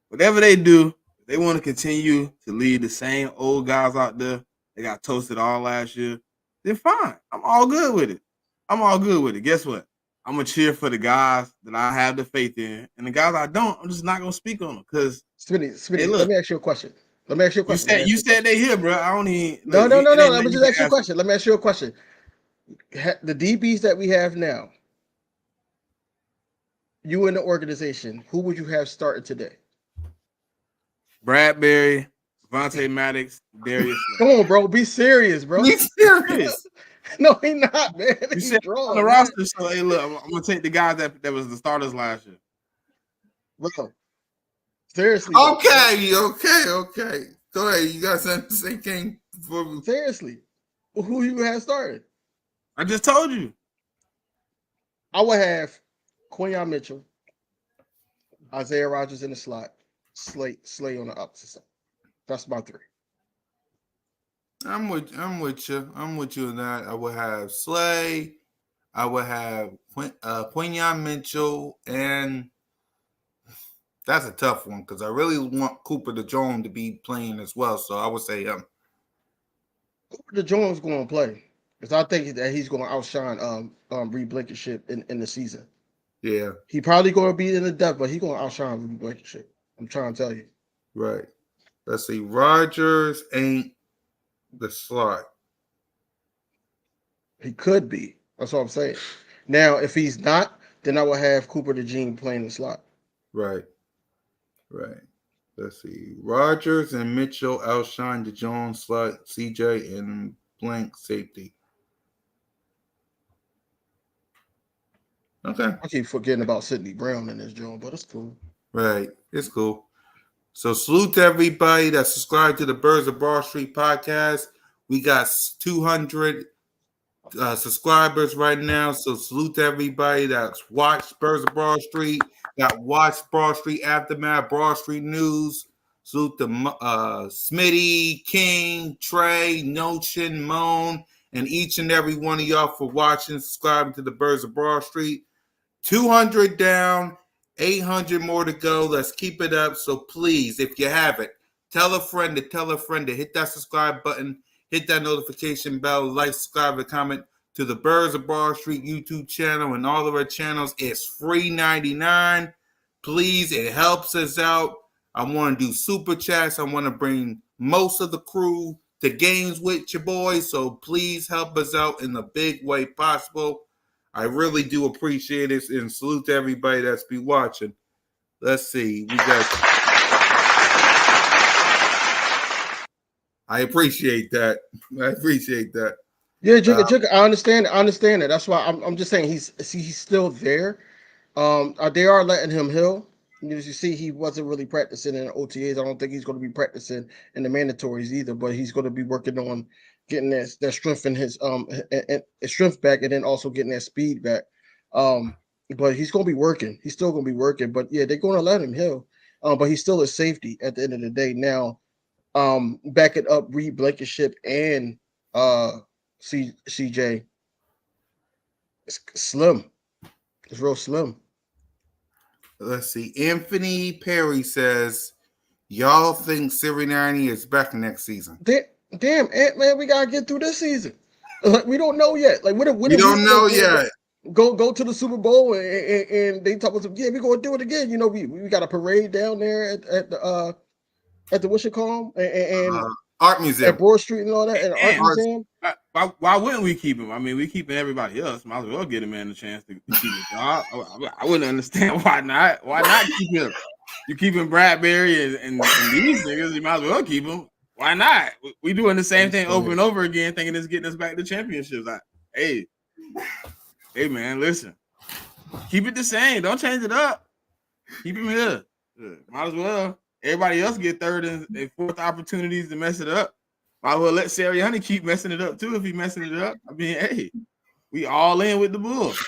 whatever they do, if they want to continue to lead the same old guys out there. They got toasted all last year. Then fine, I'm all good with it. I'm all good with it. Guess what? I'm gonna cheer for the guys that I have the faith in, and the guys I don't, I'm just not gonna speak on them because hey, Smitty, let look, me ask you a question. Let me ask you a question. Let me ask you you a said question. they here, bro. I don't even No, look. no, no, It no. ain't Let me nothing you just ask can you a ask. question. Let me ask you a question. The DBs that we have now, you in the organization, who would you have started today? Bradbury, Vontae Maddox, Darius Slay. Come on, bro. Be serious, bro. Be serious. No, he not, man. You He's said on the drawn, man. roster, so hey, look, I'm gonna take the guys that was the starters last year. Bro, seriously, though. Okay. Go ahead. You got something to say, King? Seriously. Who you have started? I just told you. I would have Quinyon Mitchell, Isaiah Rogers in the slot, Slay on the opposite side. That's my three. I'm with you. I'm with you on that. I would have Slay. I would have Quinyon Mitchell, and that's a tough one because I really want Cooper DeJong to be playing as well. So I would say him. Cooper DeJohn's going to play because I think that he's going to outshine Reed Blankenship in the season. Yeah, He probably going to be in the depth, but he's going to outshine Reed Blankenship. I'm trying to tell you. right. Let's see. Rogers ain't the slot. He could be. That's what I'm saying. Now, if he's not, then I will have Cooper DeJean playing the slot. Right. Let's see. Rogers and Mitchell outshine DeJong slot, CJ, and blank safety. Okay. I keep forgetting about Sidney Brown in this joint, but it's cool. Right. It's cool. So salute to everybody that subscribed to the Birds of Broad Street podcast. We got 200 subscribers right now. So salute to everybody that's watched Birds of Broad Street, that watched Broad Street Aftermath, Broad Street News. Salute to Smitty, King, Trey, Notion, Moan, and each and every one of y'all for watching, subscribing to the Birds of Broad Street. 200 down, 800 more to go. Let's keep it up. So please, if you haven't, tell a friend to hit that subscribe button, hit that notification bell, like, subscribe, and comment to the Birds of Broad Street YouTube channel and all of our channels. It's free 99. Please, it helps us out. I want to do super chats. I want to bring most of the crew to games with your boys. So please help us out in the big way possible. I really do appreciate it and salute to everybody that's be watching. Let's see. We got. I appreciate that. Yeah, Jigga, I understand. I understand that. That's why I'm just saying he's still there. They are letting him heal. As you see, he wasn't really practicing in the OTAs. I don't think he's going to be practicing in the mandatories either. But he's going to be working on getting that strength in his strength back, and then also getting that speed back. but he's going to be working. He's still going to be working. But yeah, they're going to let him heal. But he's still a safety at the end of the day. Now, backing up Reed Blankenship and CJ, it's slim. It's real slim. Let's see. Anthony Perry says, y'all think Sirianni is back next season? Damn, Ant-Man, we gotta get through this season. Like, we don't know yet. Like, we don't know yet. Go to the Super Bowl and they talk about, yeah, we're gonna do it again. You know, we got a parade down there at the what you call and Art Museum at Broad Street and all that, and Art Museum. Why wouldn't we keep him? I mean, we keeping everybody else. Might as well get a man a chance to keep him. I wouldn't understand why not. Why not keep him? You keeping Bradbury and these niggas, you might as well keep him. Why not? We doing the same thing over and over again, thinking it's getting us back to championships. Hey, man, listen. Keep it the same. Don't change it up. Keep him here. Might as well. Everybody else get third and fourth opportunities to mess it up. Might as well let Sirianni keep messing it up too if he messing it up. I mean, hey, we all in with the Bulls.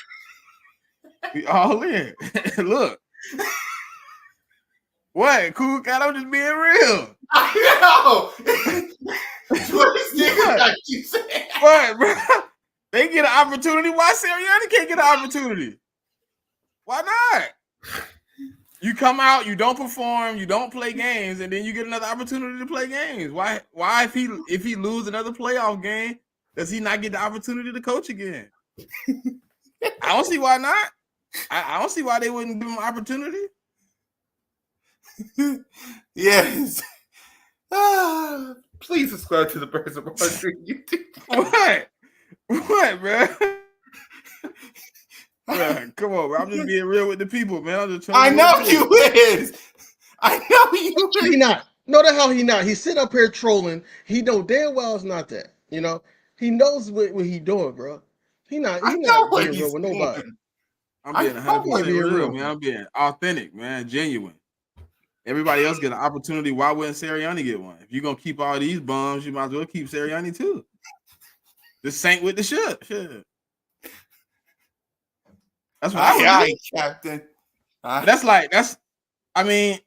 We all in. Look. What? Cool cat, I'm just being real. I know. What, bro? They get an opportunity. Why Sirianni can't get an opportunity? Why not? You come out, you don't perform, you don't play games, and then you get another opportunity to play games. Why if he lose another playoff game, does he not get the opportunity to coach again? I don't see why not. I don't see why they wouldn't give him an opportunity. Yes. Please subscribe to the Birds of Street YouTube. What, bro? Come on, bro. I'm just being real with the people, man. I'm just trying. I know you is. I know you is. He not. No, the hell he not. He sit up here trolling. He know damn well it's not that. You know, he knows what he doing, bro. He not being real with nobody. I'm being 100% real, man. I'm being authentic, man. Genuine. Everybody else get an opportunity. Why wouldn't Sirianni get one? If you're gonna keep all these bums, you might as well keep Sirianni too. Just sank with the shit. That's what I would do. Captain. I mean,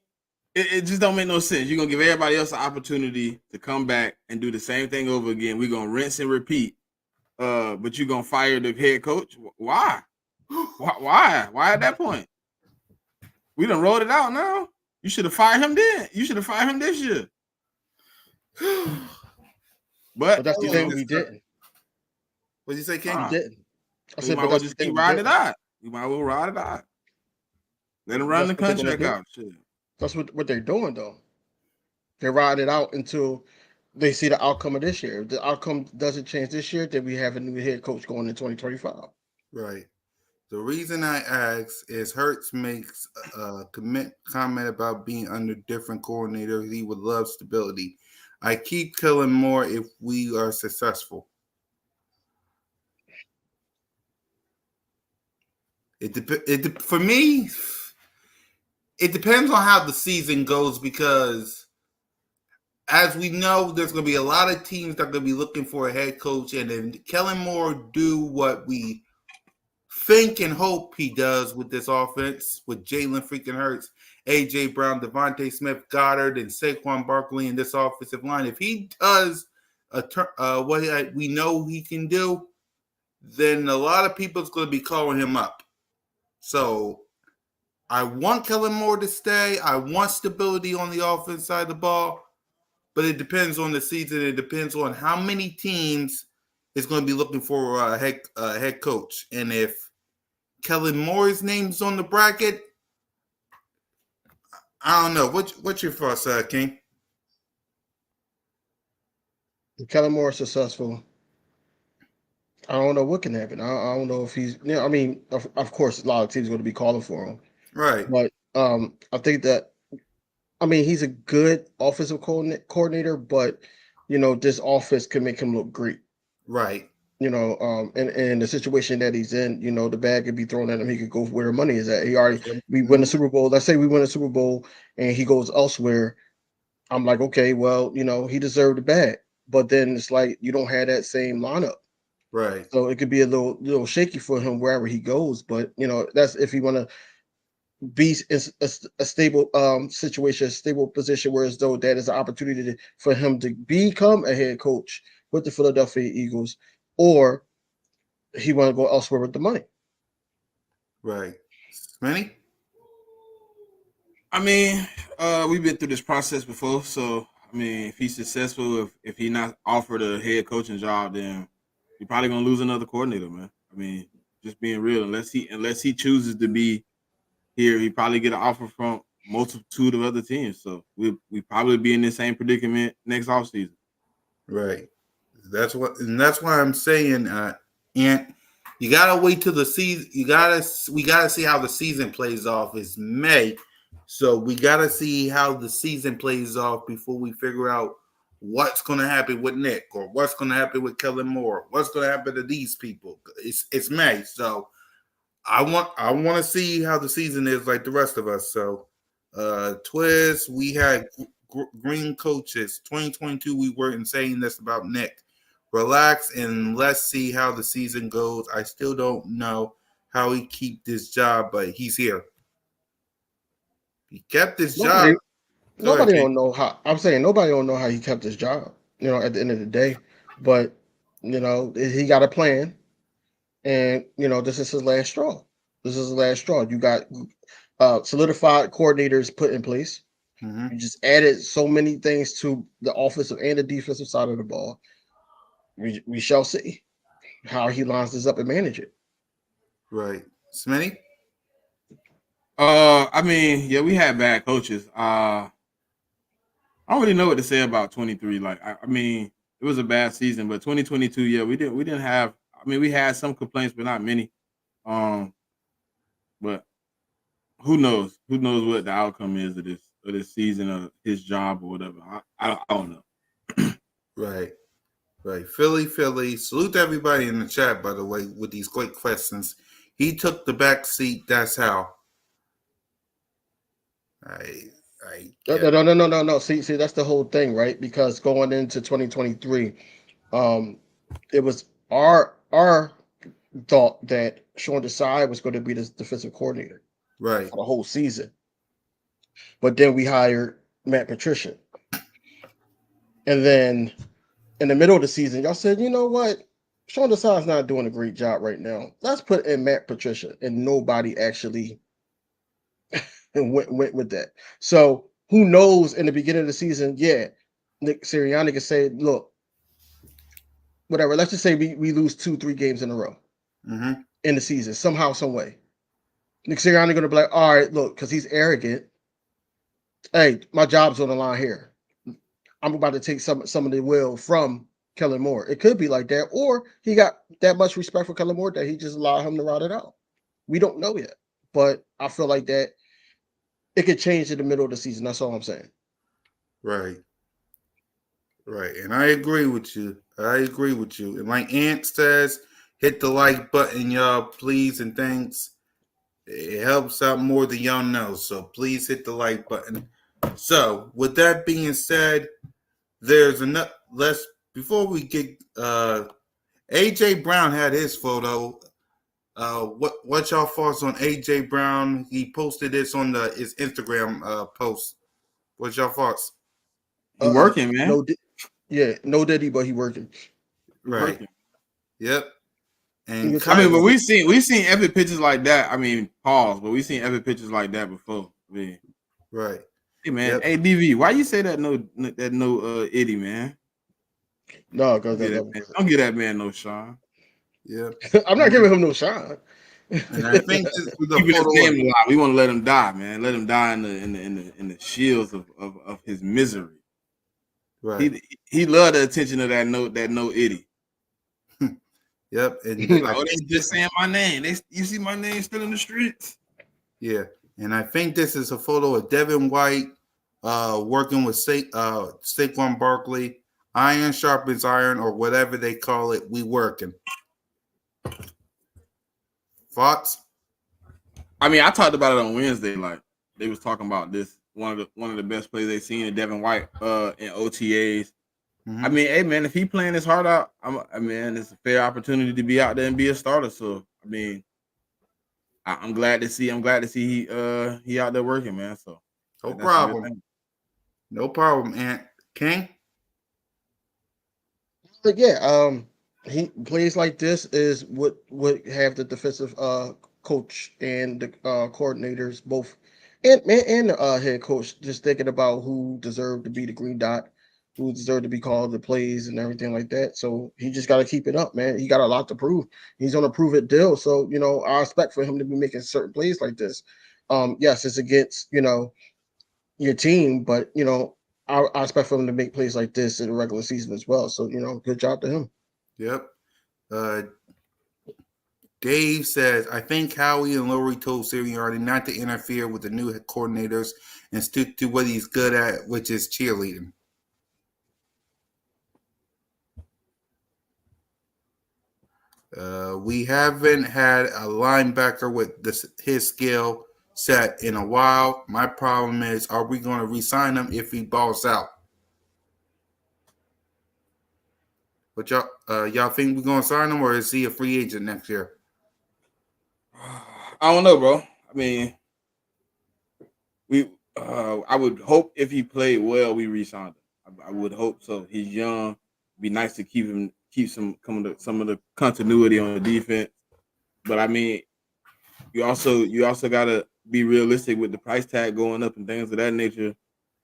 it just don't make no sense. You're gonna give everybody else an opportunity to come back and do the same thing over again. We're gonna rinse and repeat. But you're gonna fire the head coach. Why? Why at that point? We done rolled it out now. You should have fired him then. You should have fired him this year. But that's the thing we didn't. What did you say, King? We didn't. I said, but just keep riding it out. You might well ride it out. Let him run the contract out. Shit. That's what they're doing, though. They're riding it out until they see the outcome of this year. If the outcome doesn't change this year, then we have a new head coach going in 2025. Right. The reason I ask is Hurts makes a comment about being under different coordinators. He would love stability. I keep killing more if we are successful. For me, it depends on how the season goes because, as we know, there's going to be a lot of teams that are going to be looking for a head coach, and then Kellen Moore do what we think and hope he does with this offense, with Jalen freaking Hurts, A.J. Brown, Devontae Smith, Goddard, and Saquon Barkley in this offensive line. If he does what we know he can do, then a lot of people's going to be calling him up. So I want Kellen Moore to stay. I want stability on the offense side of the ball, but it depends on the season. It depends on how many teams is going to be looking for a head coach. And if Kellen Moore's name's on the bracket, I don't know. What's your thoughts, King? If Kellen Moore is successful, I don't know what can happen. I don't know if he's. You know, I mean, of course, a lot of teams are going to be calling for him, right? But I think that, I mean, he's a good offensive coordinator, but you know, this offense can make him look great, right? You know, and the situation that he's in, you know, the bag could be thrown at him. He could go where the money is at. We win the Super Bowl. Let's say we win the Super Bowl and he goes elsewhere. I'm like, okay, well, you know, he deserved the bag. But then it's like you don't have that same lineup. Right. So it could be a little shaky for him wherever he goes. But that's if he want to be in a stable situation, a stable position, where as though that is an opportunity for him to become a head coach with the Philadelphia Eagles, or he want to go elsewhere with the money. Right. Smitty? I mean, we've been through this process before, so I mean, if he's successful, if he not offered a head coaching job, then you're probably gonna lose another coordinator, man. I mean, just being real, unless he chooses to be here, he probably get an offer from multitude of other teams. So we probably be in the same predicament next offseason. Right. That's why I'm saying, Ant, you gotta wait till the season. We gotta see how the season plays off. It's May, so we gotta see how the season plays off before we figure out what's gonna happen with Nick, or what's gonna happen with Kellen Moore, what's gonna happen to these people. It's May, so I want to see how the season is like the rest of us. So, Twiz, we had green coaches. 2022, we weren't saying this about Nick. Relax and let's see how the season goes. I still don't know how he keep this job, but he's here. He kept his job. Nobody don't know how. I'm saying nobody don't know how he kept his job. At the end of the day, but he got a plan, and this is his last straw. This is his last straw. You got solidified coordinators put in place. Mm-hmm. You just added so many things to the offensive and the defensive side of the ball. We shall see how he lines this up and manage it. Right, Smitty. I mean, yeah, we had bad coaches. I don't really know what to say about 23. Like, I mean, it was a bad season, but 2022, yeah, we didn't have. I mean, we had some complaints, but not many. But who knows? Who knows what the outcome is of this season, of his job or whatever? I don't know. Right. Right. Philly. Salute to everybody in the chat, by the way, with these great questions. He took the back seat. That's how. No. See, that's the whole thing, right? Because going into 2023, it was our thought that Sean Desai was going to be the defensive coordinator, right, for the whole season. But then we hired Matt Patricia, and then in the middle of the season, y'all said, you know what? Sean Desai's not doing a great job right now. Let's put in Matt Patricia, and nobody actually went with that. So who knows? In the beginning of the season, yeah, Nick Sirianni can say, look, whatever. Let's just say we lose 2-3 games in a row in the season, somehow, some way. Nick Sirianni going to be like, all right, look, because he's arrogant. Hey, my job's on the line here. I'm about to take some of the will from Kellen Moore. It could be like that, or he got that much respect for Kellen Moore that he just allowed him to ride it out. We don't know yet, but I feel like that it could change in the middle of the season. That's all I'm saying. Right. And I agree with you. And like Ant says, hit the like button, y'all, please, and thanks. It helps out more than y'all know. So please hit the like button. So with that being said, there's enough. Before we get AJ Brown had his photo. What y'all thoughts on AJ Brown? He posted this on his Instagram post. What's y'all thoughts? He working, man. No Diddy, but he working. Right. Working. Yep. And I mean, but we've seen epic pictures like that. I mean, pause, but we've seen epic pictures like that before. I mean, right. Hey man, yep. Hey DV, why you say that no Eddie, man? No, because don't give that man no shine. Yeah. I'm not giving him no shine. And I think this was keeping his name alive. We want to let him die, man. Let him die in the shields of his misery. Right. He loved the attention of that no Eddie. Yep. And they just saying my name. You see my name still in the streets. Yeah. And I think this is a photo of Devin White working with Saquon Barkley. Iron sharpens iron, or whatever they call it. We working. Thoughts? I mean, I talked about it on Wednesday. Like they was talking about this one of the best plays they've seen in Devin White in OTAs. I mean, hey man, if he playing his heart out, I mean, it's a fair opportunity to be out there and be a starter. So I mean, I'm glad to see. I'm glad to see he out there working, man. So No that's a good problem. thing. No problem, Ant. King? But yeah, he plays like this is what would have the defensive coach and the coordinators both and the head coach just thinking about who deserved to be the green dot, who deserved to be called the plays and everything like that. So he just got to keep it up, man. He got a lot to prove. He's on a prove it deal. So I expect for him to be making certain plays like this. Yes, it's against your team, but I expect for him to make plays like this in the regular season as well. So good job to him. Yep. Dave says, I think Howie and Lowry told Sirianni not to interfere with the new coordinators and stick to what he's good at, which is cheerleading. We haven't had a linebacker with his skill set in a while. My problem is, are we going to re-sign him if he balls out? But y'all think we're going to sign him, or is he a free agent next year? I don't know, bro. I mean, I would hope if he played well, we re-signed him. I would hope so. He's young. It'd be nice to keep some of the continuity on the defense. But I mean, you also gotta be realistic with the price tag going up and things of that nature.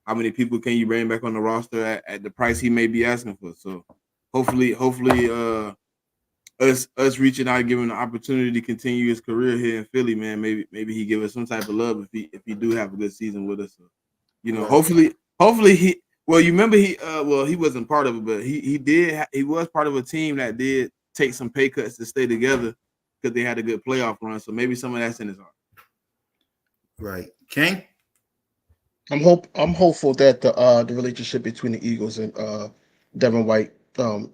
How many people can you bring back on the roster at the price he may be asking for? So hopefully, us reaching out, giving the opportunity to continue his career here in Philly, man. Maybe he give us some type of love if he do have a good season with us. So, Right. hopefully he. Well, you remember he wasn't part of it, but he was part of a team that did take some pay cuts to stay together because they had a good playoff run. So maybe some of that's in his heart. Right, King. I'm hopeful that the relationship between the Eagles and Devin White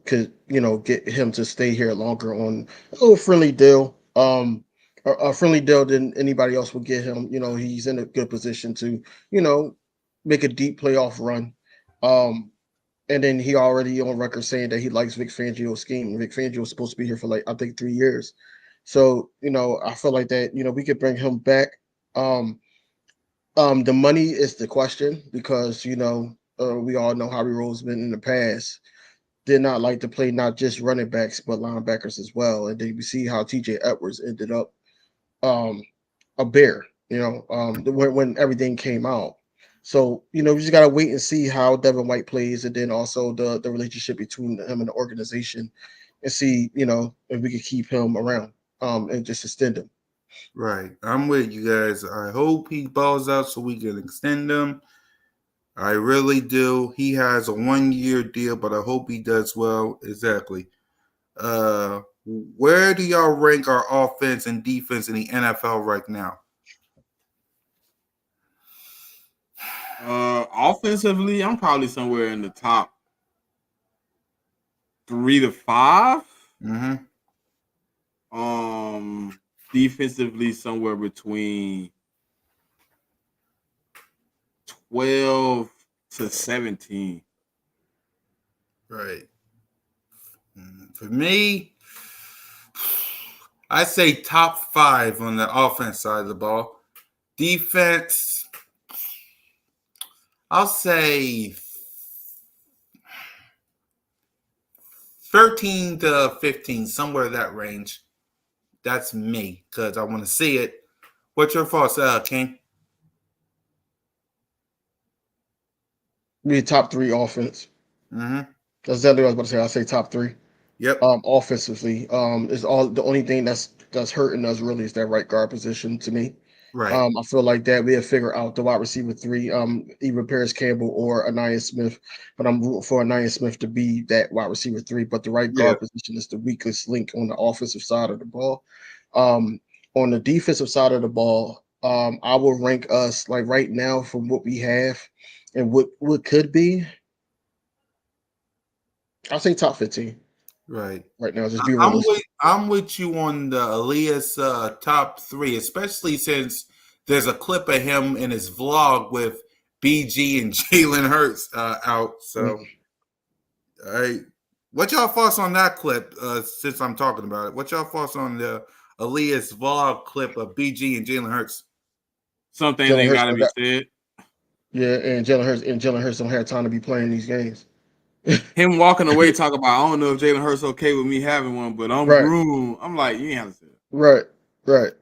could get him to stay here longer on a little friendly deal. A friendly deal than anybody else would get him. He's in a good position to make a deep playoff run. And then he already on record saying that he likes Vic Fangio's scheme. Vic Fangio was supposed to be here for like I think 3 years. So I feel like that we could bring him back. The money is the question because we all know Harry Roseman in the past did not like to play not just running backs but linebackers as well, and then we see how T.J. Edwards ended up a bear. When everything came out. So we just gotta wait and see how Devin White plays, and then also the relationship between him and the organization, and see if we can keep him around and just extend him. Right. I'm with you guys. I hope he balls out so we can extend him. I really do. He has a 1-year deal, but I hope he does well. Exactly. Where do y'all rank our offense and defense in the NFL right now? Offensively, I'm probably somewhere in the top 3 to 5. Mm-hmm. Defensively, somewhere between 12 to 17. Right. For me, I say top 5 on the offense side of the ball. Defense, I'll say 13 to 15, somewhere in that range. That's me because I want to see it. What's your thoughts, King? Be top 3 offense. Mm-hmm. That's exactly what I was about to say. I say top 3. Yep. Offensively, is all the only thing that's hurting us really is that right guard position to me. Right. I feel like that we'll figure out the wide receiver 3, either Paris Campbell or Anaya Smith. But I'm rooting for Anaya Smith to be that wide receiver 3. But the right guard position is the weakest link on the offensive side of the ball. On the defensive side of the ball, I will rank us like right now from what we have and what could be. I'll say top 15. Right. Right now, just be realistic. I'm with you on the Elias top 3, especially since there's a clip of him in his vlog with BG and Jalen Hurts out. So What y'all thoughts on that clip? Since I'm talking about it, what y'all thoughts on the Elias vlog clip of BG and Jalen Hurts? Some things Jalen ain't Hurts gotta don't be got, said. yeah, and Jalen Hurts don't have time to be playing these games. Him walking away talking about, I don't know if Jalen Hurts okay with me having one, but I'm Right, groomed. I'm like, you ain't have to say that. right.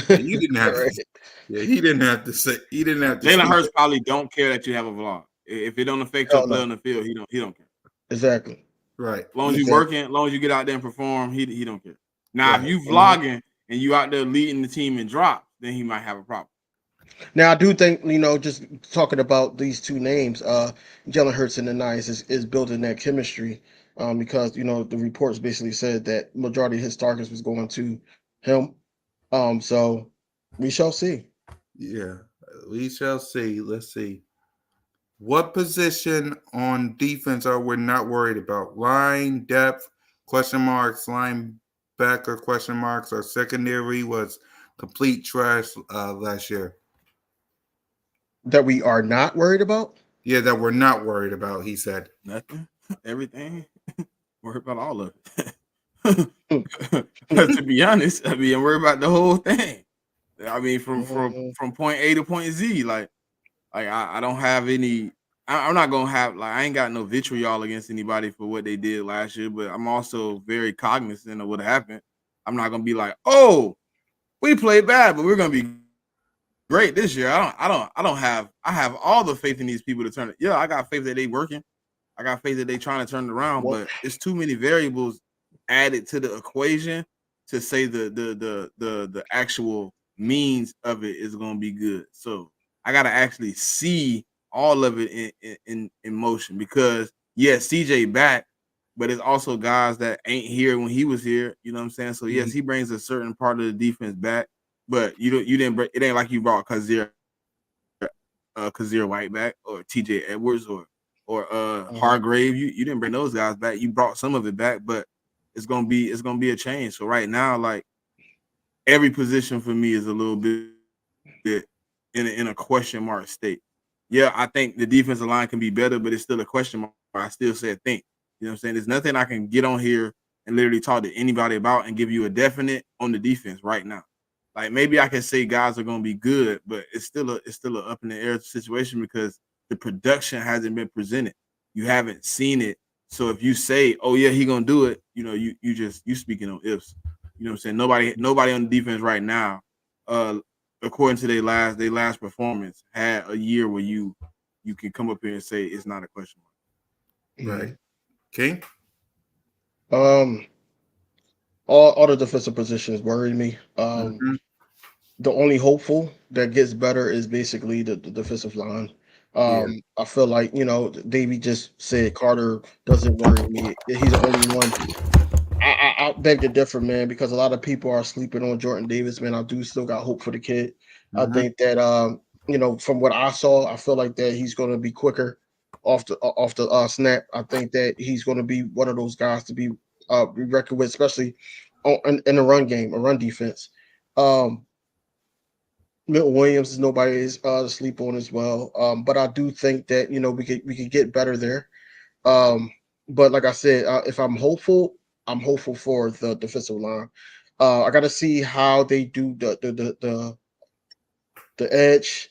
Yeah, he didn't have Right. to. Yeah, he didn't have to say. He didn't have to Jalen speak. Hurts probably don't care that you have a vlog. If it don't affect your Hell play no. on the field, he don't care. Exactly. Right, As long as you Exactly. working, as long as you get out there and perform, he don't care. Now, if right. you Mhm. vlogging and you out there leading the team in drop, then he might have a problem. Now I do think, just talking about these two names, Jalen Hurts and the Nice is building that chemistry. Because the reports basically said that majority of his targets was going to him. So we shall see. Yeah, we shall see. Let's see. What position on defense are we not worried about? Line depth? Question marks. Linebacker? Question marks. Our secondary was complete trash last year. That we are not worried about. Yeah, that we're not worried about. He said. Nothing, everything. Worry about all of it. Hmm. Because to be honest, I mean, I'm worried about the whole thing. I mean, Mhm. from point A to point Z, like I don't have any. I'm not gonna have like I ain't got no vitriol against anybody for what they did last year, but I'm also very cognizant of what happened. I'm not gonna be like, oh, we played bad, but we're gonna be great this year. I have all the faith in these people to turn it. Yeah, I got faith that they working. I got faith that they trying to turn it around, Well, but it's too many variables added to the equation to say the actual means of it is going to be good. So I got to actually see all of it in motion because yes, CJ back, but it's also guys that ain't here when he was here. You know what I'm saying? So yes, mhm. he brings a certain part of the defense back, but you didn't it ain't like you brought Kazir Whiteback or TJ Edwards or Hargrave. You didn't bring those guys back. You brought some of it back, but it's gonna be a change. So right now, like every position for me is a little bit in a question mark state. Yeah, I think the defensive line can be better, but it's still a question mark. I still say think. You know what I'm saying? There's nothing I can get on here and literally talk to anybody about and give you a definite on the defense right now. Like maybe I can say guys are going to be good, but it's still a up in the air situation because the production hasn't been presented. You haven't seen it. So if you say, "Oh yeah, he gonna do it," you speaking on ifs. You know what I'm saying? Nobody on the defense right now, uh, according to their last performance, had a year where you can come up here and say it's not a question Right. Mhm. King? Um, all the defensive positions worry me. Mm-hmm. The only hopeful that gets better is basically the defensive line. Yeah. I feel like Davey just said Carter doesn't worry me. He's the only one. I beg to differ, man, because a lot of people are sleeping on Jordan Davis, man. I do still got hope for the kid. I Mm-hmm. think that from what I saw, I feel like that he's going to be quicker off the snap. I think that he's going to be one of those guys to be reckoned with, especially in a run game, a run defense. Um, Milton Williams is nobody's to sleep on as well. But I do think that we could get better there. Um, but like I said, if I'm hopeful for the defensive line. I got to see how they do the edge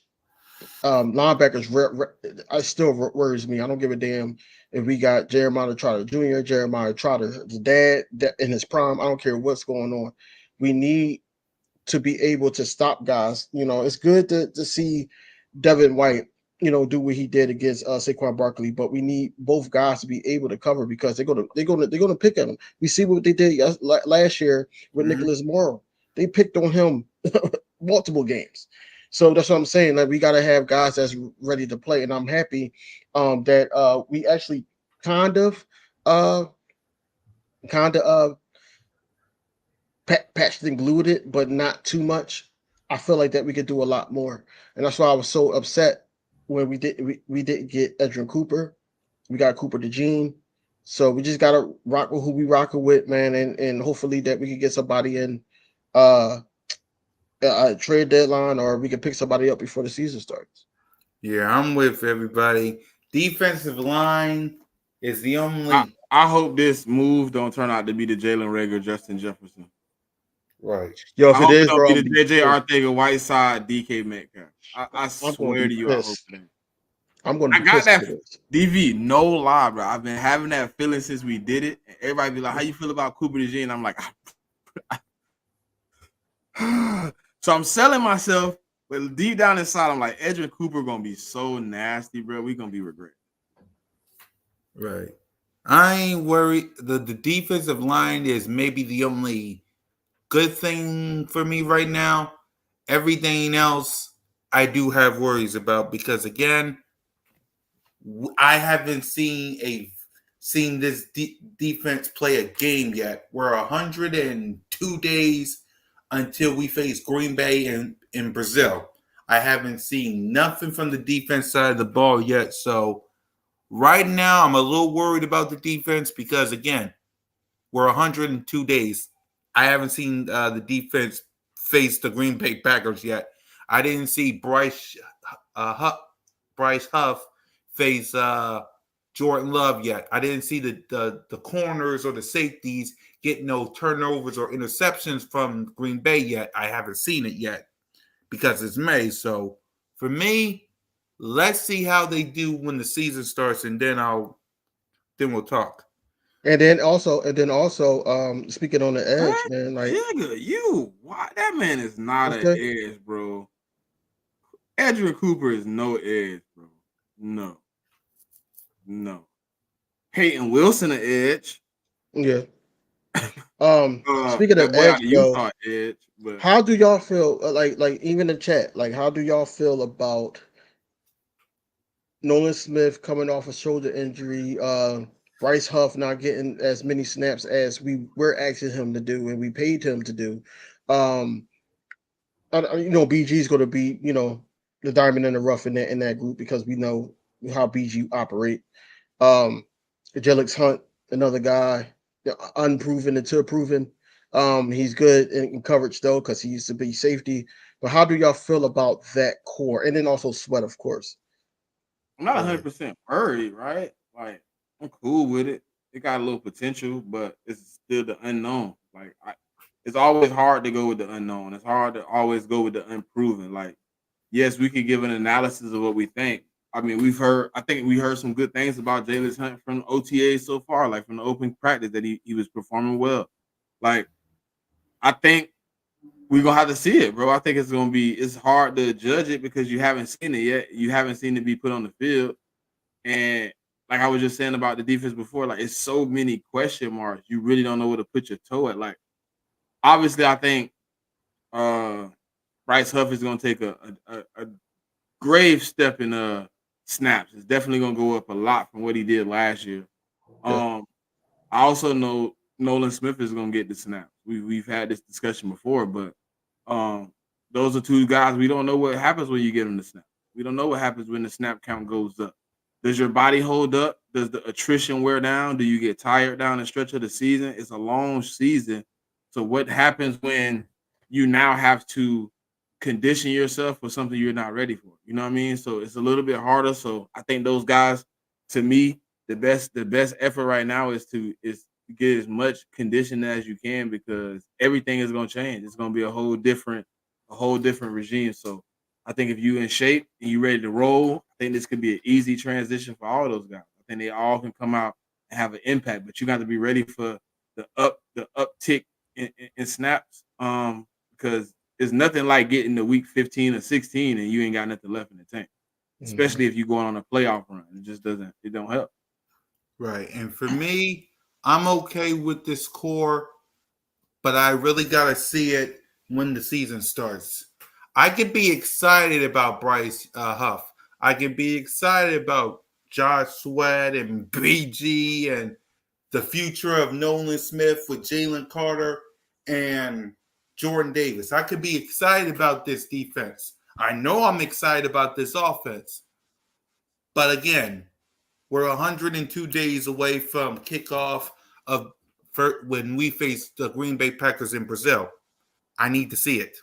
linebackers. I still worries me. I don't give a damn if we got Jeremiah Trotter Jr., Jeremiah Trotter, the dad that in his prime. I don't care what's going on. We need to be able to stop guys. It's good to see Devin White, do what he did against Saquon Barkley, but we need both guys to be able to cover because they're gonna pick at him. We see what they did last year with Mm-hmm. Nicholas Morrow. They picked on him multiple games. So that's what I'm saying. Like we gotta have guys that's ready to play, and I'm happy that we actually kind of uh kind of patched and glued it, but not too much. I feel like that we could do a lot more, and that's why I was so upset when we didn't get Edrin Cooper. We got Cooper DeJean, so we just gotta rock with who we rocking with, man, and hopefully that we can get somebody in uh a trade deadline, or we can pick somebody up before the season starts. Yeah, I'm with everybody. Defensive line is the only I hope this move don't turn out to be the Jalen Reagor, Justin Jefferson. right. Yo, I if it hope it is, don't bro, be I'm the gonna be JJ pissed. Arthega Whiteside DK Metcalf. I I'm gonna swear be to you, I hope pissed. it ain't. I'm gonna I be got pissed if that it is. DV, no lie, bro. I've been having that feeling since we did it. And everybody be like, how you feel about Cooper DeJean? I'm like, so I'm selling myself, but deep down inside, I'm like, Edwin Cooper gonna be so nasty, bro. We gonna be regret. Right. I ain't worried. The defensive line is maybe the only good thing for me right now. Everything else I do have worries about because again, I haven't seen this defense play a game yet. We're 102 days until we face Green Bay in Brazil. I haven't seen nothing from the defense side of the ball yet. So right now, I'm a little worried about the defense because again, we're 102 days. I haven't seen the defense face the Green Bay Packers yet. I didn't see Bryce Huff face Jordan Love yet. I didn't see the corners or the safeties get no turnovers or interceptions from Green Bay yet. I haven't seen it yet because it's May. So for me, let's see how they do when the season starts, and then we'll talk. And then also, speaking on the edge, What? man, like Jigga, you why that man is not what's an that? edge, bro. Edwin Cooper is no edge, bro. No. No. Peyton Wilson an edge. Yeah. Speaking of That boy out edge, of though, Utah edge, but how do y'all feel? Like even in chat, like how do y'all feel about Nolan Smith coming off a shoulder injury? Bryce Huff not getting as many snaps as we were asking him to do, and we paid him to do. Um, BG is going to be, the diamond in the rough in that group because we know how BG operate. Jelix Hunt, another guy, unproven until proven. He's good in coverage though because he used to be safety. But how do y'all feel about that core? And then also Sweat, of course. I'm not Right. 100% worried, right? Like I'm cool with it. It got a little potential, but it's still the unknown. Like it's always hard to go with the unknown. It's hard to always go with the unproven. Like yes, we could give an analysis of what we think. I mean, I think we heard some good things about Jalen Hunt from OTA so far, like from the open practice that he was performing well. Like, I think we're gonna have to see it, bro. I think it's hard to judge it because you haven't seen it yet. You haven't seen it be put on the field. And like I was just saying about the defense before, like it's so many question marks. You really don't know where to put your toe at. Like, obviously, I think uh Bryce Huff is gonna take a grave step in snaps. It's definitely gonna go up a lot from what he did last year. Yeah. I also know Nolan Smith is gonna get the snaps. We've had this discussion before, but those are two guys we don't know what happens when you get them the snap. We don't know what happens when the snap count goes up. Does your body hold up? Does the attrition wear down? Do you get tired down the stretch of the season? It's a long season. So what happens when you now have to condition yourself for something you're not ready for? You know what I mean? So it's a little bit harder. So I think those guys, to me, the best effort right now is to get as much condition as you can because everything is gonna change. It's gonna be a whole different regime. So I think if you in shape and you ready to roll, I think this could be an easy transition for all those guys. I think they all can come out and have an impact, but you got to be ready for the uptick in snaps. Because it's nothing like getting to week 15 or 16 and you ain't got nothing left in the tank. Especially if you're going on a playoff run. It don't help. Right. And for me, I'm okay with this core, but I really got to see it when the season starts. I can be excited about Bryce Huff. I can be excited about Josh Sweat and BG and the future of Nolan Smith with Jalen Carter and Jordan Davis. I could be excited about this defense. I know I'm excited about this offense. But again, we're 102 days away from kickoff of when we face the Green Bay Packers in Brazil. I need to see it.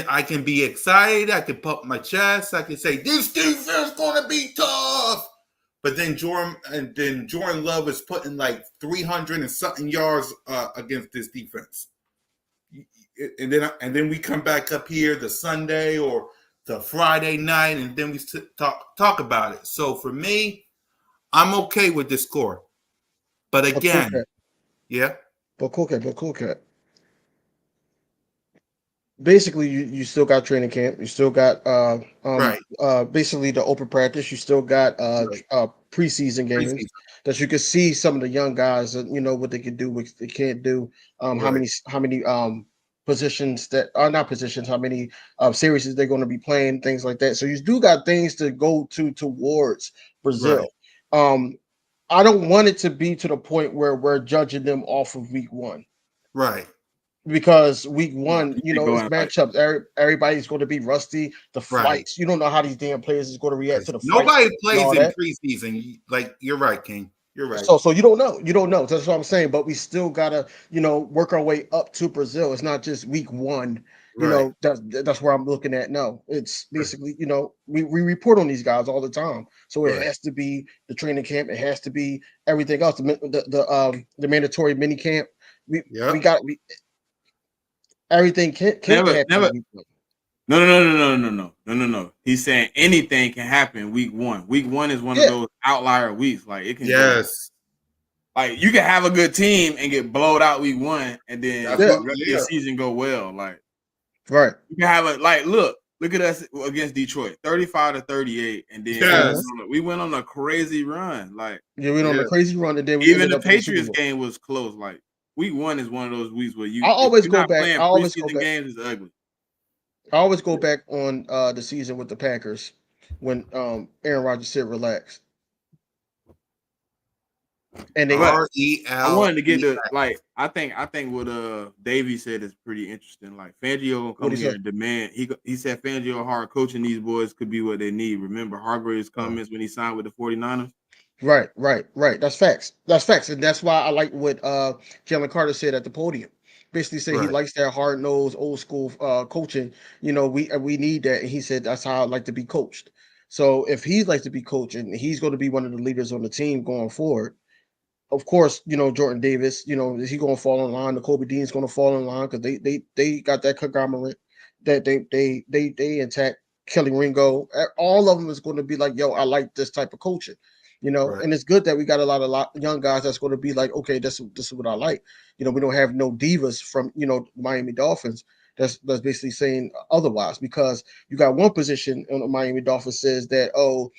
I can be excited. I can pump my chest. I can say this defense is going to be tough. but then Jordan Love is putting like 300 and something yards against this defense. And then we come back up here the Sunday or the Friday night, and then we talk about it. So for me, I'm okay with this score. But again, yeah. But cool cat. Basically, you still got training camp. You still got Right. basically the open practice. You still got Right. preseason games Preseason. that you can see some of the young guys, what they can do, what they can't do. How Right. many positions that are not positions, how many series they're going to be playing, things like that. So you do got things to go towards Brazil. Right. I don't want it to be to the point where we're judging them off of week one. Right. Because week one, You can go it's in like matchups. Everybody's going to be rusty. The Right. flights, you don't know how these damn players is going to react to the flights. Nobody and plays all in that. preseason. Like, you're right, King. You're right. So you don't know. You don't know. That's what I'm saying. But we still gotta, work our way up to Brazil. It's not just week one. Right. That's where I'm looking at. No, it's basically, we report on these guys all the time. So it Right. has to be the training camp. It has to be everything else. The mandatory mini camp. We Yep. got everything can't happen. never. week one. No. He's saying anything can happen week one. Week one is one of Yeah. those outlier weeks. Like it can go. Yes. Like you can have a good team and get blowed out week one, and then That's the what- rest of yeah. the season go well. Like Right. you can have look at us against Detroit, 35-38, and then Yes. we went on a crazy run. Like Yeah, we went on Yeah. a crazy run, and then we even ended the up in the Super Patriots Bowl. game was close. Like week one is one of those weeks where I always if go you're not back. playing I always go preseason back. games, it's ugly. I always go back on the season with the Packers when Aaron Rodgers said relax, and they But REL. I wanted to get to I think what Davey said is pretty interesting. Like Fangio will come What'd he here say? and demand. He said Fangio hard coaching these boys could be what they need. Remember Hargrave's comments when he signed with the 49ers? Right. That's facts. And that's why I like what Jalen Carter said at the podium. Basically, say he Right. likes that hard nosed, old school coaching. We need that, and he said that's how I like to be coached. So if he likes to be coaching, he's going to be one of the leaders on the team going forward. Of course, Jordan Davis, is he going to fall in line? The Kobe Dean's going to fall in line because they got that conglomerate that they intact. Kelly Ringo, all of them is going to be like, yo, I like this type of coaching, Right. and it's good that we got a lot of young guys that's going to be like, okay, this is what I like. We don't have no divas from Miami Dolphins that's basically saying otherwise, because you got one position on the Miami Dolphins says that, oh,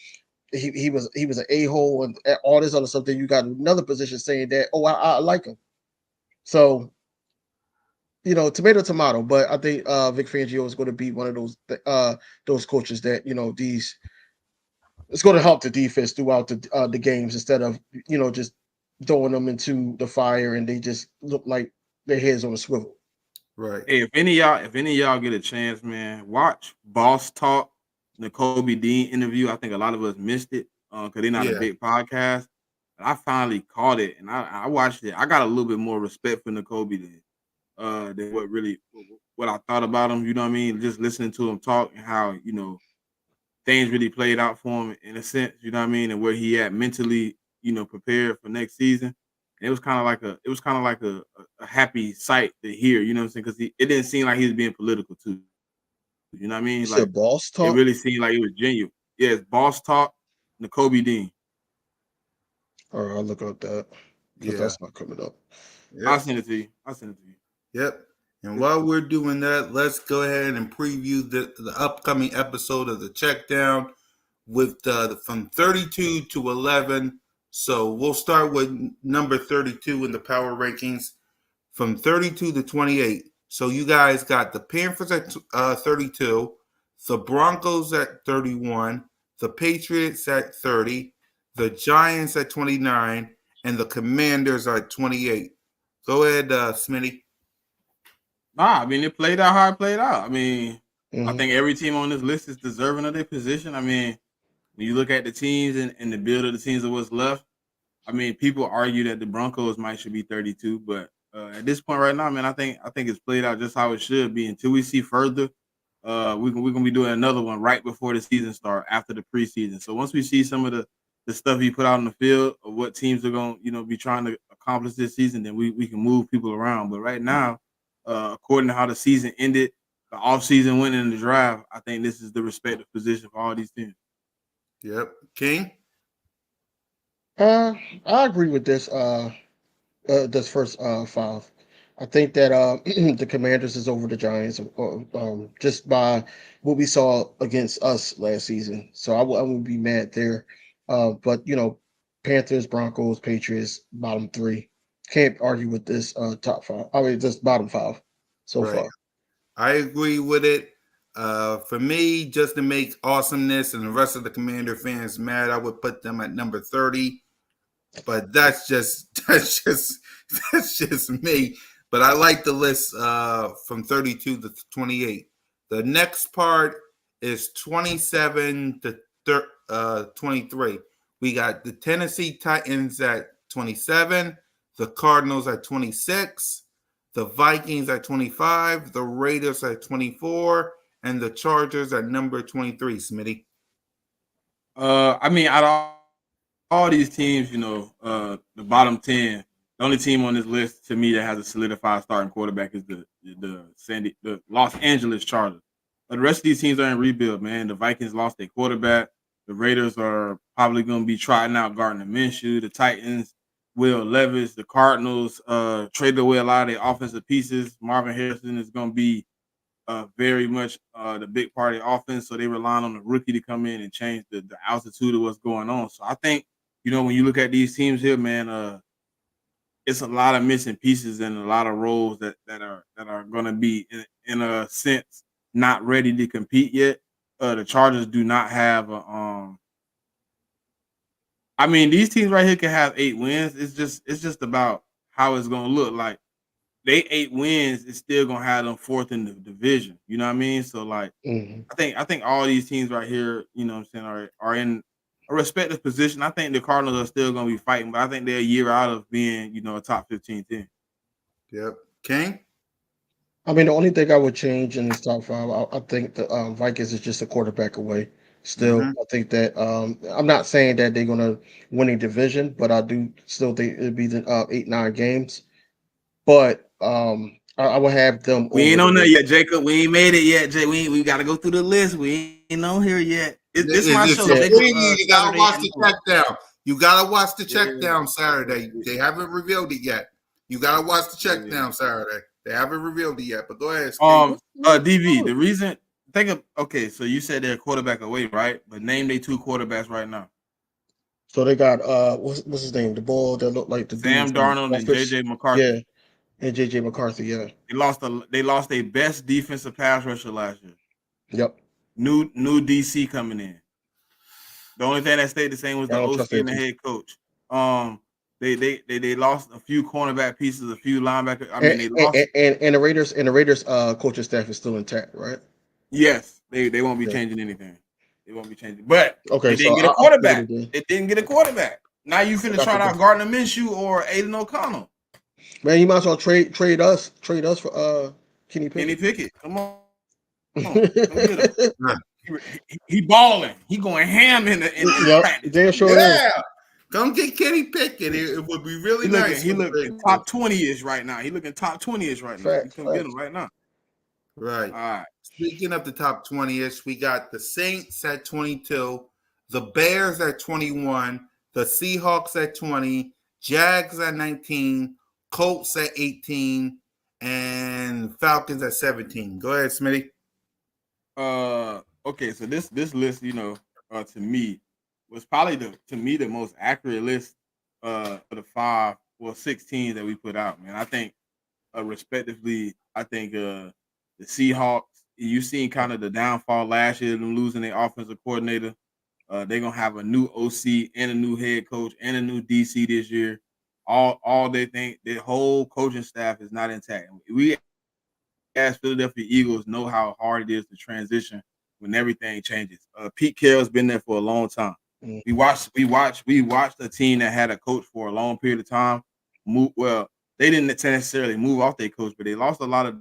he was an a-hole and all this other stuff. Then you got another position saying that, oh, I like him. So tomato. But I think Vic Fangio is going to be one of those coaches that these it's going to help the defense throughout the games, instead of just throwing them into the fire and they just look like their heads on a swivel. Right. Hey, if any of y'all get a chance, man, watch Boss Talk, the Kobe Dean interview. I think a lot of us missed it because they're not a Yeah. big podcast. But I finally caught it and I watched it. I got a little bit more respect for Kobe than what I thought about him. You know what I mean? Just listening to him talk and how things really played out for him in a sense. You know what I mean? And where he at mentally, prepared for next season. And it was kind of like a happy sight to hear. You know what I'm saying? Because it didn't seem like he was being political too. You know what I mean? You Like said Boss it Talk? really seemed like it was genuine. Yeah, it's Boss Talk, Kobe Dean. All right, I'll look up that because Yeah. that's not coming up. I'll Yep. send it to you. Yep. And while we're doing that, let's go ahead and preview the upcoming episode of the Check Down with from 32 to 11. So we'll start with number 32 in the power rankings from 32 to 28. So you guys got the Panthers at 32, the Broncos at 31, the Patriots at 30, the Giants at 29, and the Commanders are at 28. Go ahead, Smitty. Nah, I mean it played out how it played out. I mean, I Mhm. think every team on this list is deserving of their position. I mean, when you look at the teams and the build of the teams of what's left, I mean, people argue that the Broncos should be 32, but at this point right now, man, I think it's played out just how it should be. Until we see further, we're gonna be doing another one right before the season start after the preseason. So once we see some of the the stuff he put out on the field of what teams are going to be trying to accomplish this season, then we can move people around. But right now, according to how the season ended, the offseason went in the draft, I think this is the respective position for all these teams. Yep. King? Uh, I agree with this first five. I think that the Commanders is over the Giants, just by what we saw against us last season. So I wouldn't be mad there. But Panthers, Broncos, Patriots, bottom three. Can't argue with this top five. I mean, this bottom five so Right. far. I agree with it. For me, just to make awesomeness and the rest of the Commander fans mad, I would put them at number 30. But that's just that's just me. But I like the list from 32 to 28. The next part is 27 to 23. We got the Tennessee Titans at 27, the Cardinals at 26, the Vikings at 25, the Raiders at 24, and the Chargers at number 23, Smitty. I mean, out of all these teams, the bottom 10, the only team on this list to me that has a solidified starting quarterback is the Los Angeles Chargers. But the rest of these teams are in rebuild, man. The Vikings lost their quarterback. The Raiders are probably going to be trotting out Gardner Minshew. The Titans, Will Levis. The Cardinals traded away a lot of their offensive pieces. Marvin Harrison is going to be very much the big part of the offense. So they relying on the rookie to come in and change the altitude of what's going on. So I think, when you look at these teams here, man, it's a lot of missing pieces and a lot of roles that are going to be in a sense not ready to compete yet. The Chargers do not have I mean, these teams right here can have 8 wins. It's just about how it's going to look. Like they 8 wins is still gonna have them fourth in the division. You know what I mean? So like Mm-hmm. I think all these teams right here, what I'm saying, are in a respective position. I think the Cardinals are still gonna be fighting, but I think they're a year out of being, a top 15 team. Yep. King? I mean, the only thing I would change in this top five, I think the Vikings is just a quarterback away. Still, Mm-hmm. I think that I'm not saying that they're gonna win a division, but I do still think it'd be the 8-9 games. But I would have them We over ain't on there the. yet, Jacob. We ain't made it yet, Jay. We gotta go through the list. We ain't on here yet. This my It's show, a Yeah, Jacob. preview. You gotta Saturday watch at the noon. check down. You gotta watch the check Yeah. down Saturday. They haven't revealed it yet. You gotta watch the check Yeah. down Saturday. They haven't revealed it yet. But go ahead, King. DV. The reason okay, so you said they're a quarterback away, right? But name they 2 quarterbacks right now. So they got what's his name? The ball that looked like the dude Sam from Darnold and Office. JJ Yeah, McCarthy. and JJ McCarthy. Yeah. They lost their best defensive pass rusher last year. Yep. New DC coming in. The only thing that stayed the same was I the don't OC trust that and the team. head coach. They lost a few cornerback pieces, a few linebackers. I mean, And they lost. and the Raiders coaching staff is still intact, right? Yes, they won't be Okay. changing anything. They won't be changing. But they Okay, so didn't get a I'll stick with quarterback. it then. They didn't get a quarterback. Now you I finna got try the out Gardner Minshew or Aiden O'Connell. man. You might as well trade us for Kenny Kenny Pickett. Pickett, come on, come get him. He balling. He going ham in Yep, practice. damn Come get sure him. is. Yeah. Come get Kenny Pickett. It would be really He nice. looking top 20-ish right now. He looking top 20-ish right now. You Facts, come get facts. him right now. Right. All right. Speaking of the top 20-ish, we got the Saints at 22, the Bears at 21, the Seahawks at 20, Jags at 19, Colts at 18, and Falcons at 17. Go ahead, Smitty. Okay, so this list, to me was probably the most accurate list for the 16 that we put out, man. I think respectively, I think the Seahawks, you seen kind of the downfall last year, them losing their offensive coordinator. They're gonna have a new OC and a new head coach and a new DC this year. All they think their whole coaching staff is not intact. We as Philadelphia Eagles know how hard it is to transition when everything changes. Pete Carroll's been there for a long time. Mm. We watched a team that had a coach for a long period of time. They didn't necessarily move off their coach, but they lost a lot of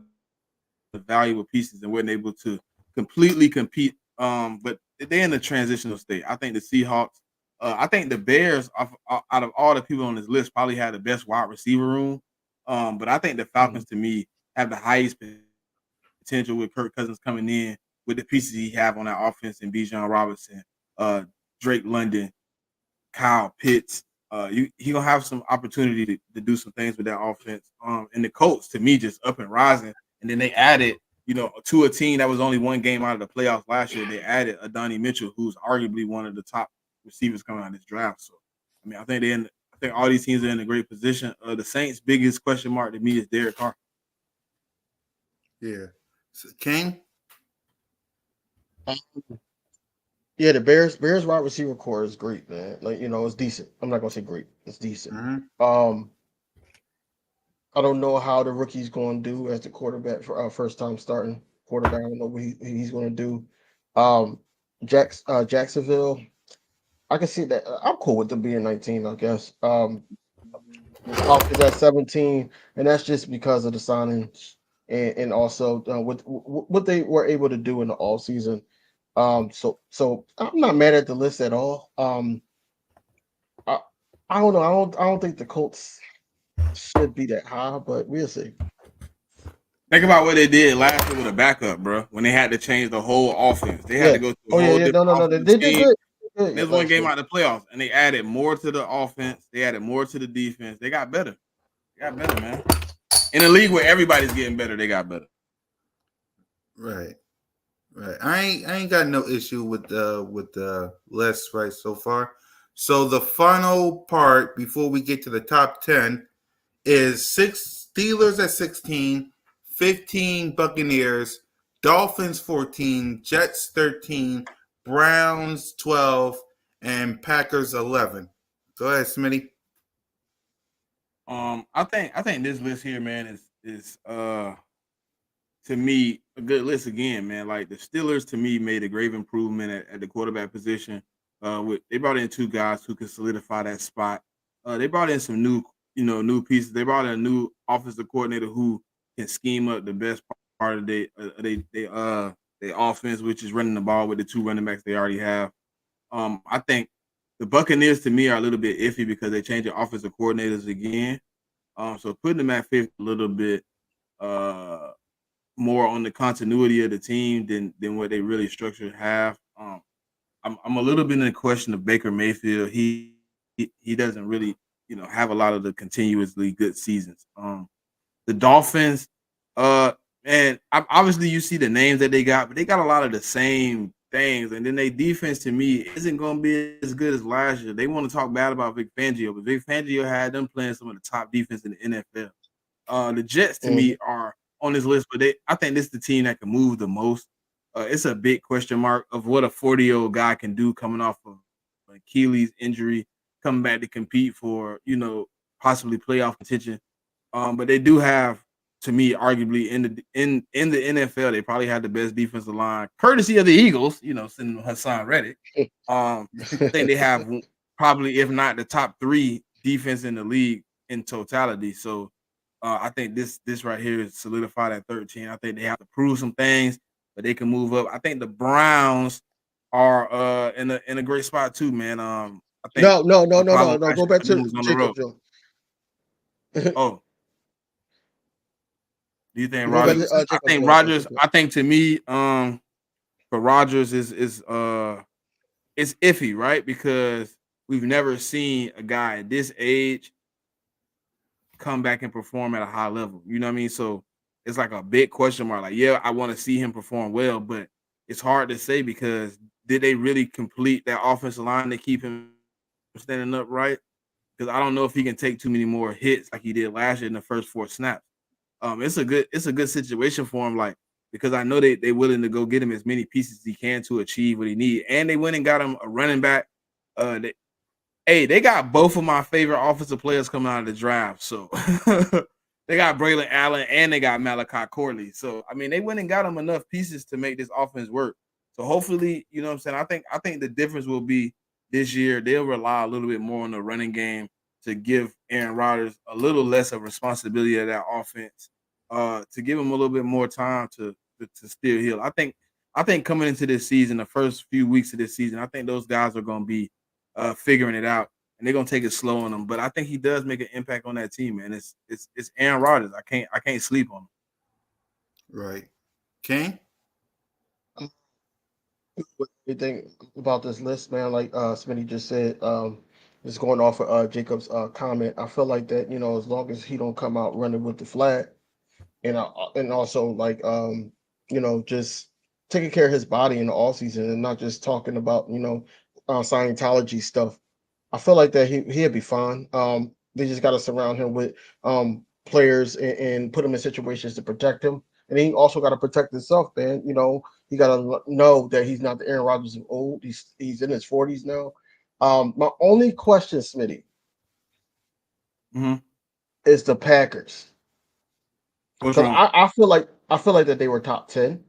the valuable pieces and weren't able to completely compete. But they're in a transitional state. I think the Seahawks I think the Bears, out of all the people on this list, probably had the best wide receiver room. But I think the Falcons, Mhm. to me, have the highest potential with Kirk Cousins coming in with the pieces he have on that offense and Bijan Robinson, uh, Drake London, Kyle Pitts. He gonna have some opportunity to do some things with that offense. And the Colts, to me, just up and rising. And then they added, to a team that was only one game out of the playoffs last year. They added Adonai Mitchell, who's arguably one of the top receivers coming out of this draft. So, I mean, I think all these teams are in a great position. The Saints' biggest question mark to me is Derek Carr. Yeah. So, King? Yeah, the Bears wide receiver core is great, man. Like, it's decent. I'm not gonna say great. It's decent. Mm-hmm. I don't know how the rookie's going to do as the quarterback for first time starting quarterback. I don't know what he's going to do. Jacksonville, I can see that. I'm cool with them being 19, I guess. The Falcons at 17, and that's just because of the signings and also what they were able to do in the all season. So I'm not mad at the list at all. I, I don't know. I don't think the Colts should be that high, but we'll see. Think about what they did last year with a backup, bro. When they had to change the whole offense, they had Yeah. to go through Oh a yeah, whole yeah. No, different no, no. They offensive did scheme. good. Good. Yeah, There's one last game year. out of the playoffs, and they added more to the offense. They added more to the defense. They got better. They got better, man. In a league where everybody's getting better, they got better. Right. Right. I ain't got no issue with the list right so far. So the final part before we get to the top 10 is six Steelers at 16, 15 Buccaneers, Dolphins 14, Jets 13, Browns 12, and Packers 11. Go ahead, Smitty. I think this list here, man, is to me a good list again, man. Like the Steelers, to me, made a grave improvement at the quarterback position. They brought in two guys who could solidify that spot. They brought in some new pieces. They brought in a new offensive coordinator who can scheme up the best part of their offense, which is running the ball with the two running backs they already have. I think the Buccaneers to me are a little bit iffy because they changed their offensive coordinators again. So putting them at fifth a little bit uh more on the continuity of the team than what they really structured have. I'm a little bit in the question of Baker Mayfield. He doesn't really have a lot of the continuously good seasons. The Dolphins, man, obviously you see the names that they got, but they got a lot of the same things. And then their defense to me isn't going to be as good as last year. They want to talk bad about Vic Fangio, but Vic Fangio had them playing some of the top defense in the NFL. The Jets to Mhm. me are on this list, but I think this is the team that can move the most. It's a big question mark of what a 40-year-old guy can do coming off of Achilles injury, coming back to compete for possibly playoff contention. But they do have, to me, arguably in the NFL, they probably have the best defensive line, courtesy of the Eagles. Sending Hassan Reddick. I think they have probably, if not the top three defense in the league in totality. So I think this right here is solidified at 13. I think they have to prove some things, but they can move up. I think the Browns are in a great spot too, man. I think No. the problem No. last Go year back for them to was on the Jacob, road. Joe. Oh, do you think Go back Rodgers? to I Jacob think Joe. Rodgers. I think to me, for Rodgers is it's iffy, right? Because we've never seen a guy at this age come back and perform at a high level. You know what I mean? So it's like a big question mark. Like, yeah, I want to see him perform well, but it's hard to say because did they really complete that offensive line to keep him standing up right? Because I don't know if he can take too many more hits like he did last year in the first four snaps. It's a good situation for him, like because I know they willing to go get him as many pieces as he can to achieve what he need. And they went and got him a running back. They got both of my favorite offensive players coming out of the draft. So they got Braylon Allen and they got Malachi Corley. So I mean, they went and got him enough pieces to make this offense work. So hopefully, you know what I'm saying. I think the difference will be this year they'll rely a little bit more on the running game to give Aaron Rodgers a little less of responsibility of that offense. To give him a little bit more time to still heal. I think coming into this season, the first few weeks of this season, I think those guys are going to be figuring it out, and they're gonna take it slow on him. But I think he does make an impact on that team, man. It's Aaron Rodgers. I can't sleep on him. Right. King? What do you think about this list, man? Like Smitty just said, just going off of Jacob's comment, I feel like that, as long as he don't come out running with the flag, and also like just taking care of his body in the off season and not just talking about Scientology stuff. I feel like that he'd be fine. They just got to surround him with players and put him in situations to protect him, and he also got to protect himself, man. He got to know that he's not the Aaron Rodgers of old. He's in his 40s now. My only question, Smitty, is the Packers. What's Because wrong? I feel like that they were top 10.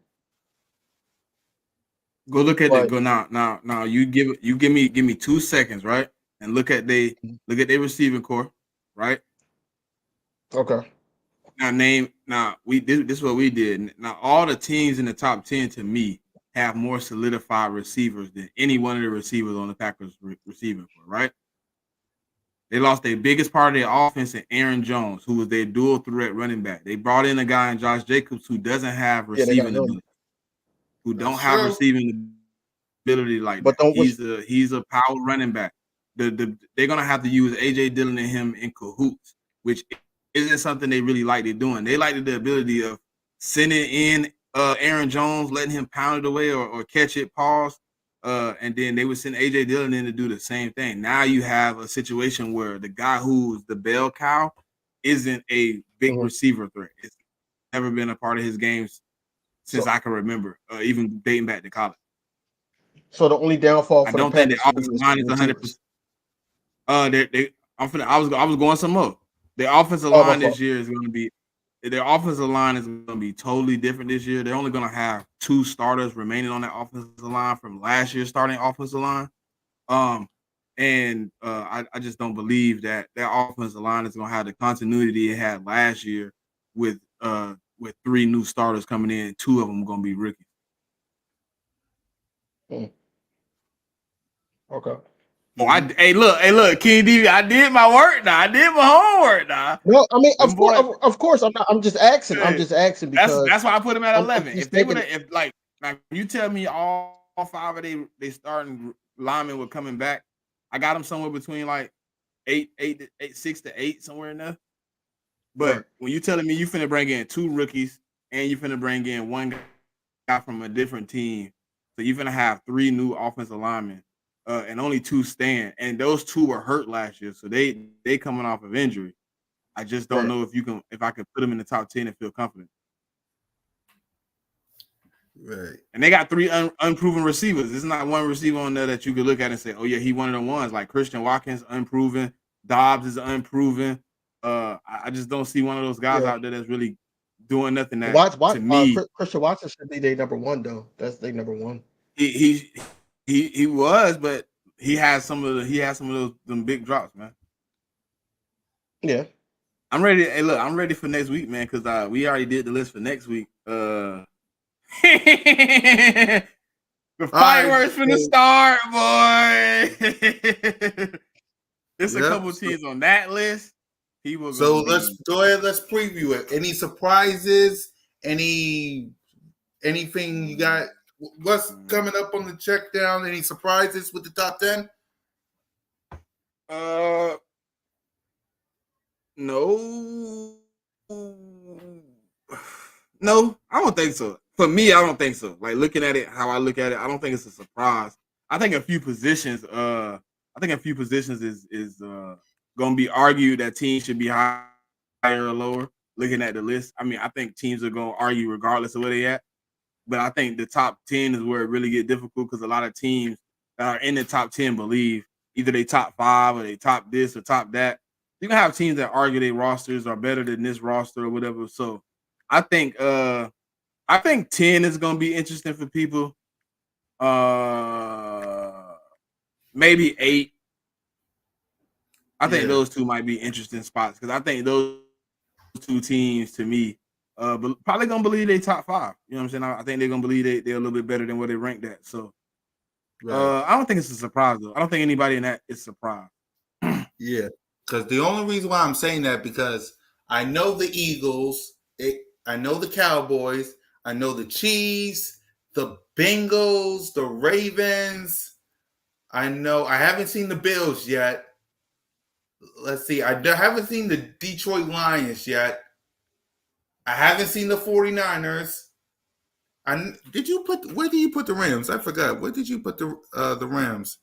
Go look at it. But Go now. You give me 2 seconds, right? And look at their receiving core, right? okay. Now this is what we did. Now all the teams in the top 10 to me have more solidified receivers than any one of the receivers on the Packers receiving core, right? They lost their biggest part of their offense in Aaron Jones, who was their dual threat running back. They brought in a guy in Josh Jacobs who doesn't have Yeah, they got receiving him. ability, who don't That's have true. receiving ability like But that. don't He's a power running back. They're gonna have to use AJ Dillon and him in cahoots, which isn't something they really like to doing. They like the ability of sending in Aaron Jones, letting him pound it away or catch it, pause, and then they would send AJ Dillon in to do the same thing. Now you have a situation where the guy who's the bell cow isn't a big Mhm. receiver threat. It's never been a part of his games since So I can remember, even dating back to college. so the only downfall I for the don't think the Packers for offensive you is line the is 100%. receivers. I was going some more. The offensive Oh, my line fault. this year is going to be their offensive line is going to be totally different this year. They're only going to have 2 starters remaining on that offensive line from last year's starting offensive line. I just don't believe that offensive line is going to have the continuity it had last year with 3 new starters coming in. 2 of them going to be rookies. Okay. Hey, look, King D, I did my work now. I did my homework now. No, I mean, Them boys, of course, I'm not. I'm just asking. I'm hey, just asking because that's why I put him at I'm 11. just If they would thinking. have, if like now you tell me all 5 of they starting linemen were coming back, I got them somewhere between like 6 to 8, somewhere in there. Right. But when you telling me you finna bring in 2 rookies and you finna bring in 1 guy from a different team, so you finna have 3 new offensive linemen, and only 2 stand, and those 2 were hurt last year, so they coming off of injury. I just don't Right. know if I could put them in the top 10 and feel confident. Right. And they got 3 unproven receivers. There's not one receiver on there that you could look at and say, "Oh yeah, he one of the ones." Like Christian Watkins, unproven. Dobbs is unproven. I just don't see one of those guys Yeah. out there that's really doing nothing that Watch. to me Christian Watson should be their number one though. That's their number one. he he was, but he has some of those them big drops, man. Yeah. I'm ready. Hey, look, I'm ready for next week, man, because we already did the list for next week. The fireworks from the start, boy. There's a couple teams on that list. Let's go ahead. Let's preview it. Any surprises? Anything you got? What's coming up on the check down? Any surprises with the top 10? No. No, I don't think so. For me, I don't think so. Like looking at it, how I look at it, I don't think it's a surprise. I think a few positions, is gonna be argued that teams should be higher or lower. Looking at the list, I mean, I think teams are gonna argue regardless of where they at. But I think the top 10 is where it really get difficult because a lot of teams that are in the top 10 believe either they top 5 or they top this or top that. You can have teams that argue their rosters are better than this roster or whatever. So I think 10 is gonna be interesting for people. Maybe 8. I think those 2 might be interesting spots because I think those 2 teams to me but probably gonna believe they top 5. You know what I'm saying? I think they're gonna believe they're a little bit better than where they ranked at. So Right. I don't think it's a surprise though. I don't think anybody in that is surprised. Yeah. Because the only reason why I'm saying that because I know the Eagles, I know the Cowboys, I know the Chiefs, the Bengals, the Ravens. I know I haven't seen the Bills yet. Let's see. I haven't seen the Detroit Lions yet. I haven't seen the 49ers. Did you put where did you put the Rams? I forgot. Where did you put the Rams?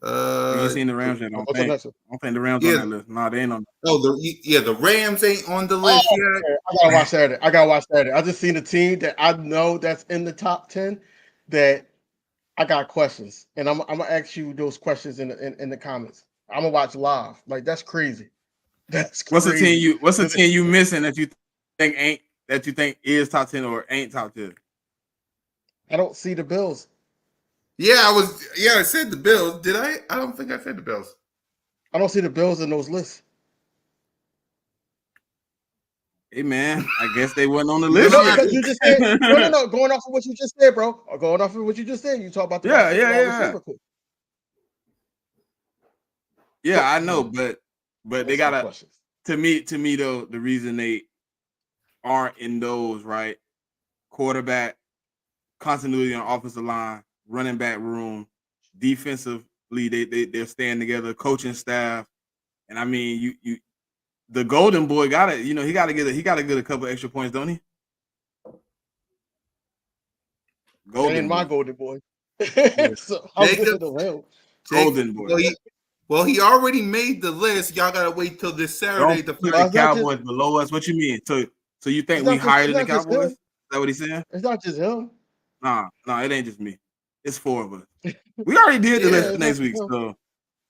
You ain't seen the Rams yet, I don't What's the think. next one? I don't think the Rams on Yeah. that list. No, they ain't on. The Rams ain't on the Oh, list yet. okay. I gotta watch Saturday. I gotta watch Saturday. I just seen the team that I know that's in the top 10 that I got questions, and I'm gonna ask you those questions in the comments. I'm gonna watch live. Like that's crazy. That's What's the crazy. team you missing that you think is top 10 or ain't top 10? I don't see the Bills. I said the Bills. Did I? I don't think I said the Bills. I don't see the Bills in those lists. Hey man, I guess they wasn't on the You list know, yet. Because you just said no. Going off of what you just said, bro. Or going off of what you just said, you talk about the wide receiver coach. Yeah, I know, but they gotta. Questions. To me though, the reason they aren't in those right quarterback continuity on offensive line, running back room, defensively they're staying together, coaching staff, and I mean you the golden boy he gotta get a couple extra points, don't he? That ain't my Boy. golden boy. Yeah. So I'm Jacob, giving the hell. Golden boy. Well, he already made the list. Y'all gotta wait till this Saturday Don't to put find. the Cowboys below us. What you mean? So you think we higher than the Cowboys? Is that what he's saying? It's not just him. Nah, it ain't just me. It's four of us. We already did the list for next week. So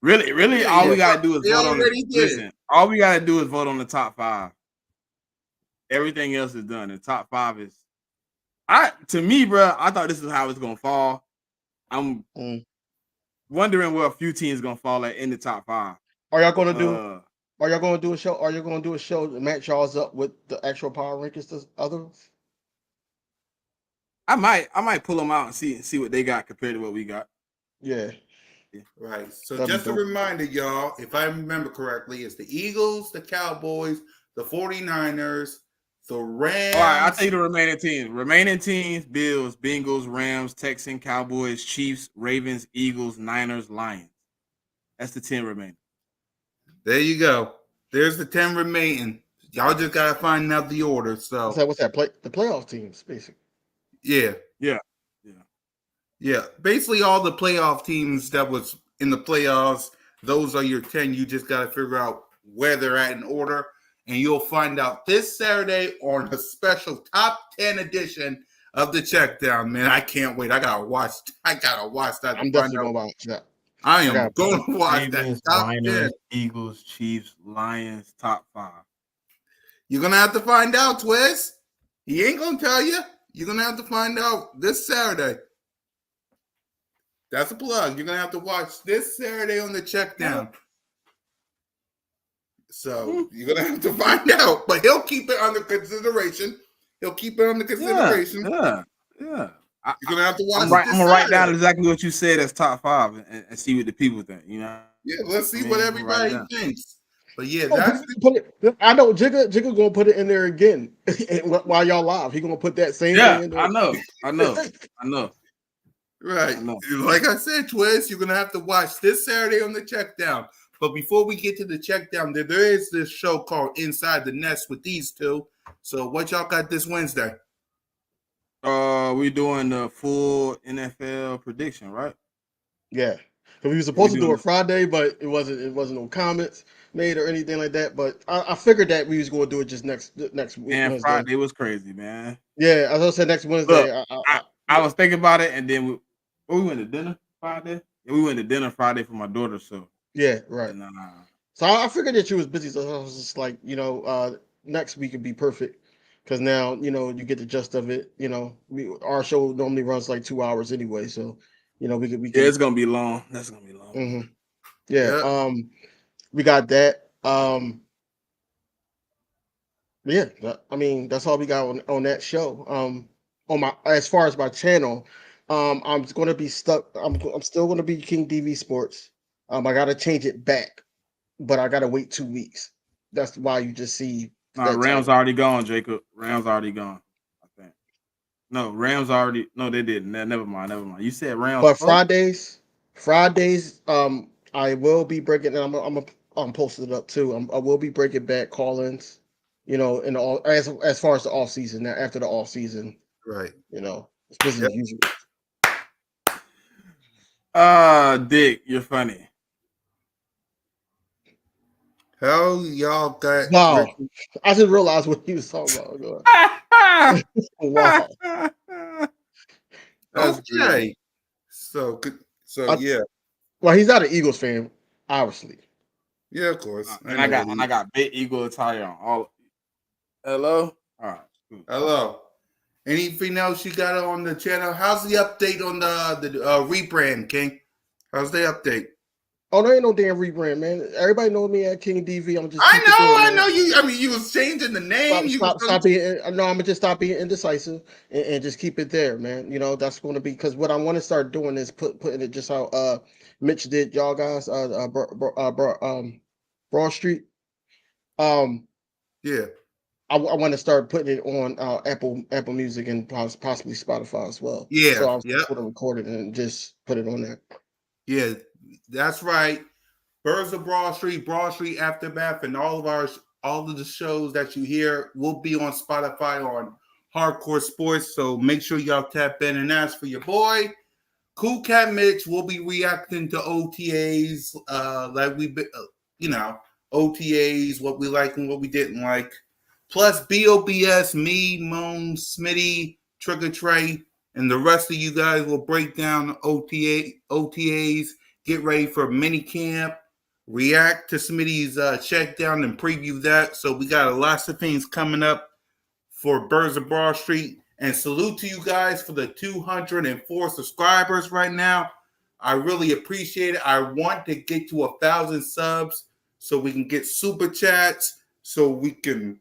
really, all we gotta do is vote on it. Listen, all we gotta do is vote on the top 5. Everything else is done. The top 5 is to me, bro. I thought this is how it's gonna fall. I'm wondering where a few teams gonna fall at in the top 5. Are y'all gonna do? Are y'all gonna do a show? Are you gonna do a show to match y'all's up with the actual power rankings to others? I might pull them out and see what they got compared to what we got. Yeah. Right. So That'd just a reminder, y'all, if I remember correctly, it's the Eagles, the Cowboys, the 49ers, the Rams. All right, I'll tell you the remaining teams. Remaining teams: Bills, Bengals, Rams, Texans, Cowboys, Chiefs, Ravens, Eagles, Niners, Lions. That's the 10 remaining. There you go. There's the 10 remaining. Y'all just gotta find out the order. So what's that? The playoff teams, basically. Yeah. Basically, all the playoff teams that was in the playoffs, those are your 10. You just got to figure out where they're at in order. And you'll find out this Saturday on a special top 10 edition of the Checkdown. Man, I can't wait. I gotta watch that. I'm definitely gonna watch that. I am going to watch Ravens, that. Top Niners, 10. Eagles, Chiefs, Lions, top 5. You're gonna have to find out, Twist. He ain't gonna tell you. You're gonna have to find out this Saturday. That's a plug. You're gonna have to watch this Saturday on the Checkdown. So you're gonna have to find out, but he'll keep it under consideration. Yeah. You're gonna have to watch. I'm gonna write down exactly what you said as top 5 and see what the people think. You know. Yeah, let's see what everybody thinks. But yeah, I know Jigga gonna put it in there again while y'all live. He gonna put that same thing in there. I know. Right. Like I said, Twist, you're gonna have to watch this Saturday on the Checkdown. But before we get to the Checkdown, there is this show called Inside the Nest with these two. So what y'all got this Wednesday? We're doing the full NFL prediction, right? Yeah. We were supposed to do it Friday, but it wasn't no comments made or anything like that. But I figured that we was going to do it just next week. And Friday was crazy, man. Yeah, as I said, next Wednesday. Look, I was thinking about it, and then we went to dinner Friday. Yeah, we went to dinner Friday for my daughter. So yeah, right. So I figured that you was busy. So I was just like, next week would be perfect because now you get the gist of it. Our show normally runs like 2 hours anyway, so we can. Yeah, it's gonna be long. That's gonna be long. Mm-hmm. Yeah. We got that. Yeah. I mean, that's all we got on that show. As far as my channel, I'm going to be stuck. I'm still going to be King DV Sports. I got to change it back, but I got to wait 2 weeks. That's why you just see Nah, that Rams title. already gone, Jacob. Rams already gone. I think. No, Rams already. No, they didn't. Never mind. Never mind. You said Rams. But Fridays, I will be breaking. And I'm posting it up too. I will be breaking back call-ins. You know, in all as far as the off season. Now after the off season, Right. you know, it's business Yep. as usual. Dick, you're funny. Hell, y'all got Wow, I just realized what he was talking about. Wow, that's great. Okay. So I, yeah. well, he's not an Eagles fan, obviously. Yeah, of course. And I got big Eagle attire on. All. Hello. All right. Cool. Hello. Anything else you got on the channel? How's the update on the rebrand, King? How's the update? Oh, there ain't no damn rebrand, man. Everybody knows me at King DV. I'm just I know you. I mean, you was changing the name. Stop being. No, I'm gonna just stop being indecisive and just keep it there, man. You know that's going to be because what I want to start doing is putting it just how Mitch did, y'all guys. Broad Street. Yeah. I want to start putting it on Apple Music and possibly Spotify as well. Yeah. So I was Yep. going to record it and just put it on there. Yeah, that's right. Birds of Broad Street Aftermath, and all of the shows that you hear will be on Spotify on Hardcore Sports. So make sure y'all tap in and ask for your boy. Cool Cat Mitch will be reacting to OTAs, like we, OTAs, what we like and what we didn't like. Plus BOBS, me, Moan, Smitty, Trigger Trey, and the rest of you guys will break down OTAs, get ready for mini camp, react to Smitty's check down and preview that. So we got lots of things coming up for Birds of Broad Street. And salute to you guys for the 204 subscribers right now. I really appreciate it. I want to get to 1,000 subs so we can get super chats, so we can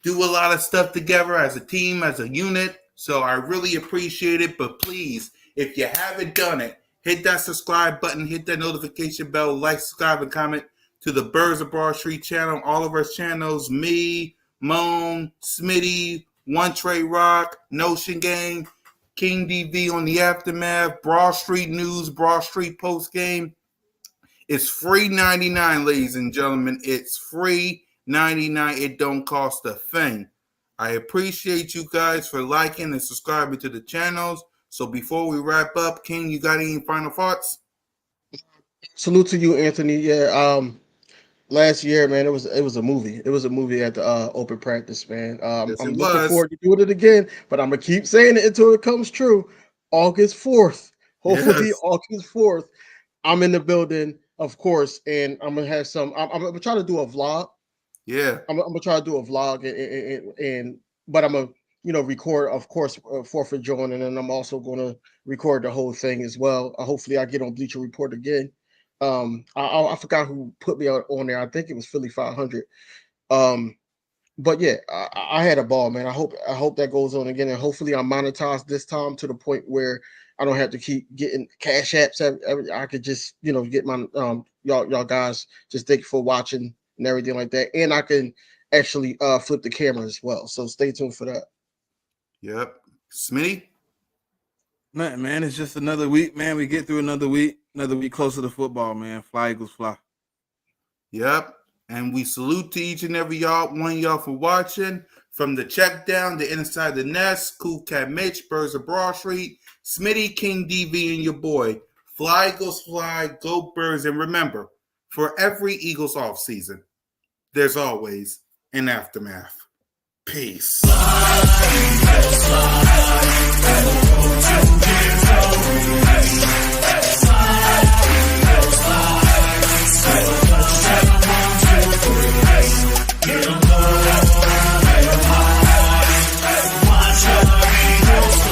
do a lot of stuff together as a team, as a unit. So I really appreciate it. But please, if you haven't done it, hit that subscribe button, hit that notification bell, like, subscribe, and comment to the Birds of Broad Street channel, all of our channels, me, Moan, Smitty, One Trey Rock, Notion Gang, King DV on the Aftermath, Broad Street News, Broad Street Post Game. It's free 99, ladies and gentlemen. It's free 99. It don't cost a thing. I appreciate you guys for liking and subscribing to the channels. So before we wrap up, King, you got any final thoughts? Salute to you, Anthony. Yeah, last year, man, it was a movie. It was a movie at the open practice, man. Yes, I'm it looking was. forward to doing it again, but I'm gonna keep saying it until it comes true. August 4th, hopefully Yes. August 4th. I'm in the building, of course, and I'm gonna have some. I'm gonna try to do a vlog. Yeah. I'm gonna try to do a vlog, and but I'm gonna record, of course, 4th of July, and then I'm also gonna record the whole thing as well. Hopefully, I get on Bleacher Report again. I forgot who put me on there. I think it was Philly 500. But yeah, I had a ball, man. I hope that goes on again, and hopefully I'm monetized this time to the point where I don't have to keep getting cash apps. I could just get my y'all guys just thank you for watching and everything like that, and I can actually flip the camera as well. So stay tuned for that. Yep. Smitty? Nothing, man. It's just another week, man. We get through another week closer to football, man. Fly Eagles fly. Yep. And we salute to each and every one of y'all for watching. From the check down, the inside the nest, Cool Cat Mitch, Birds of Broad Street, Smitty, King DV, and your boy. Fly Eagles fly, go Birds. And remember, for every Eagles off season, there's always an aftermath. Peace.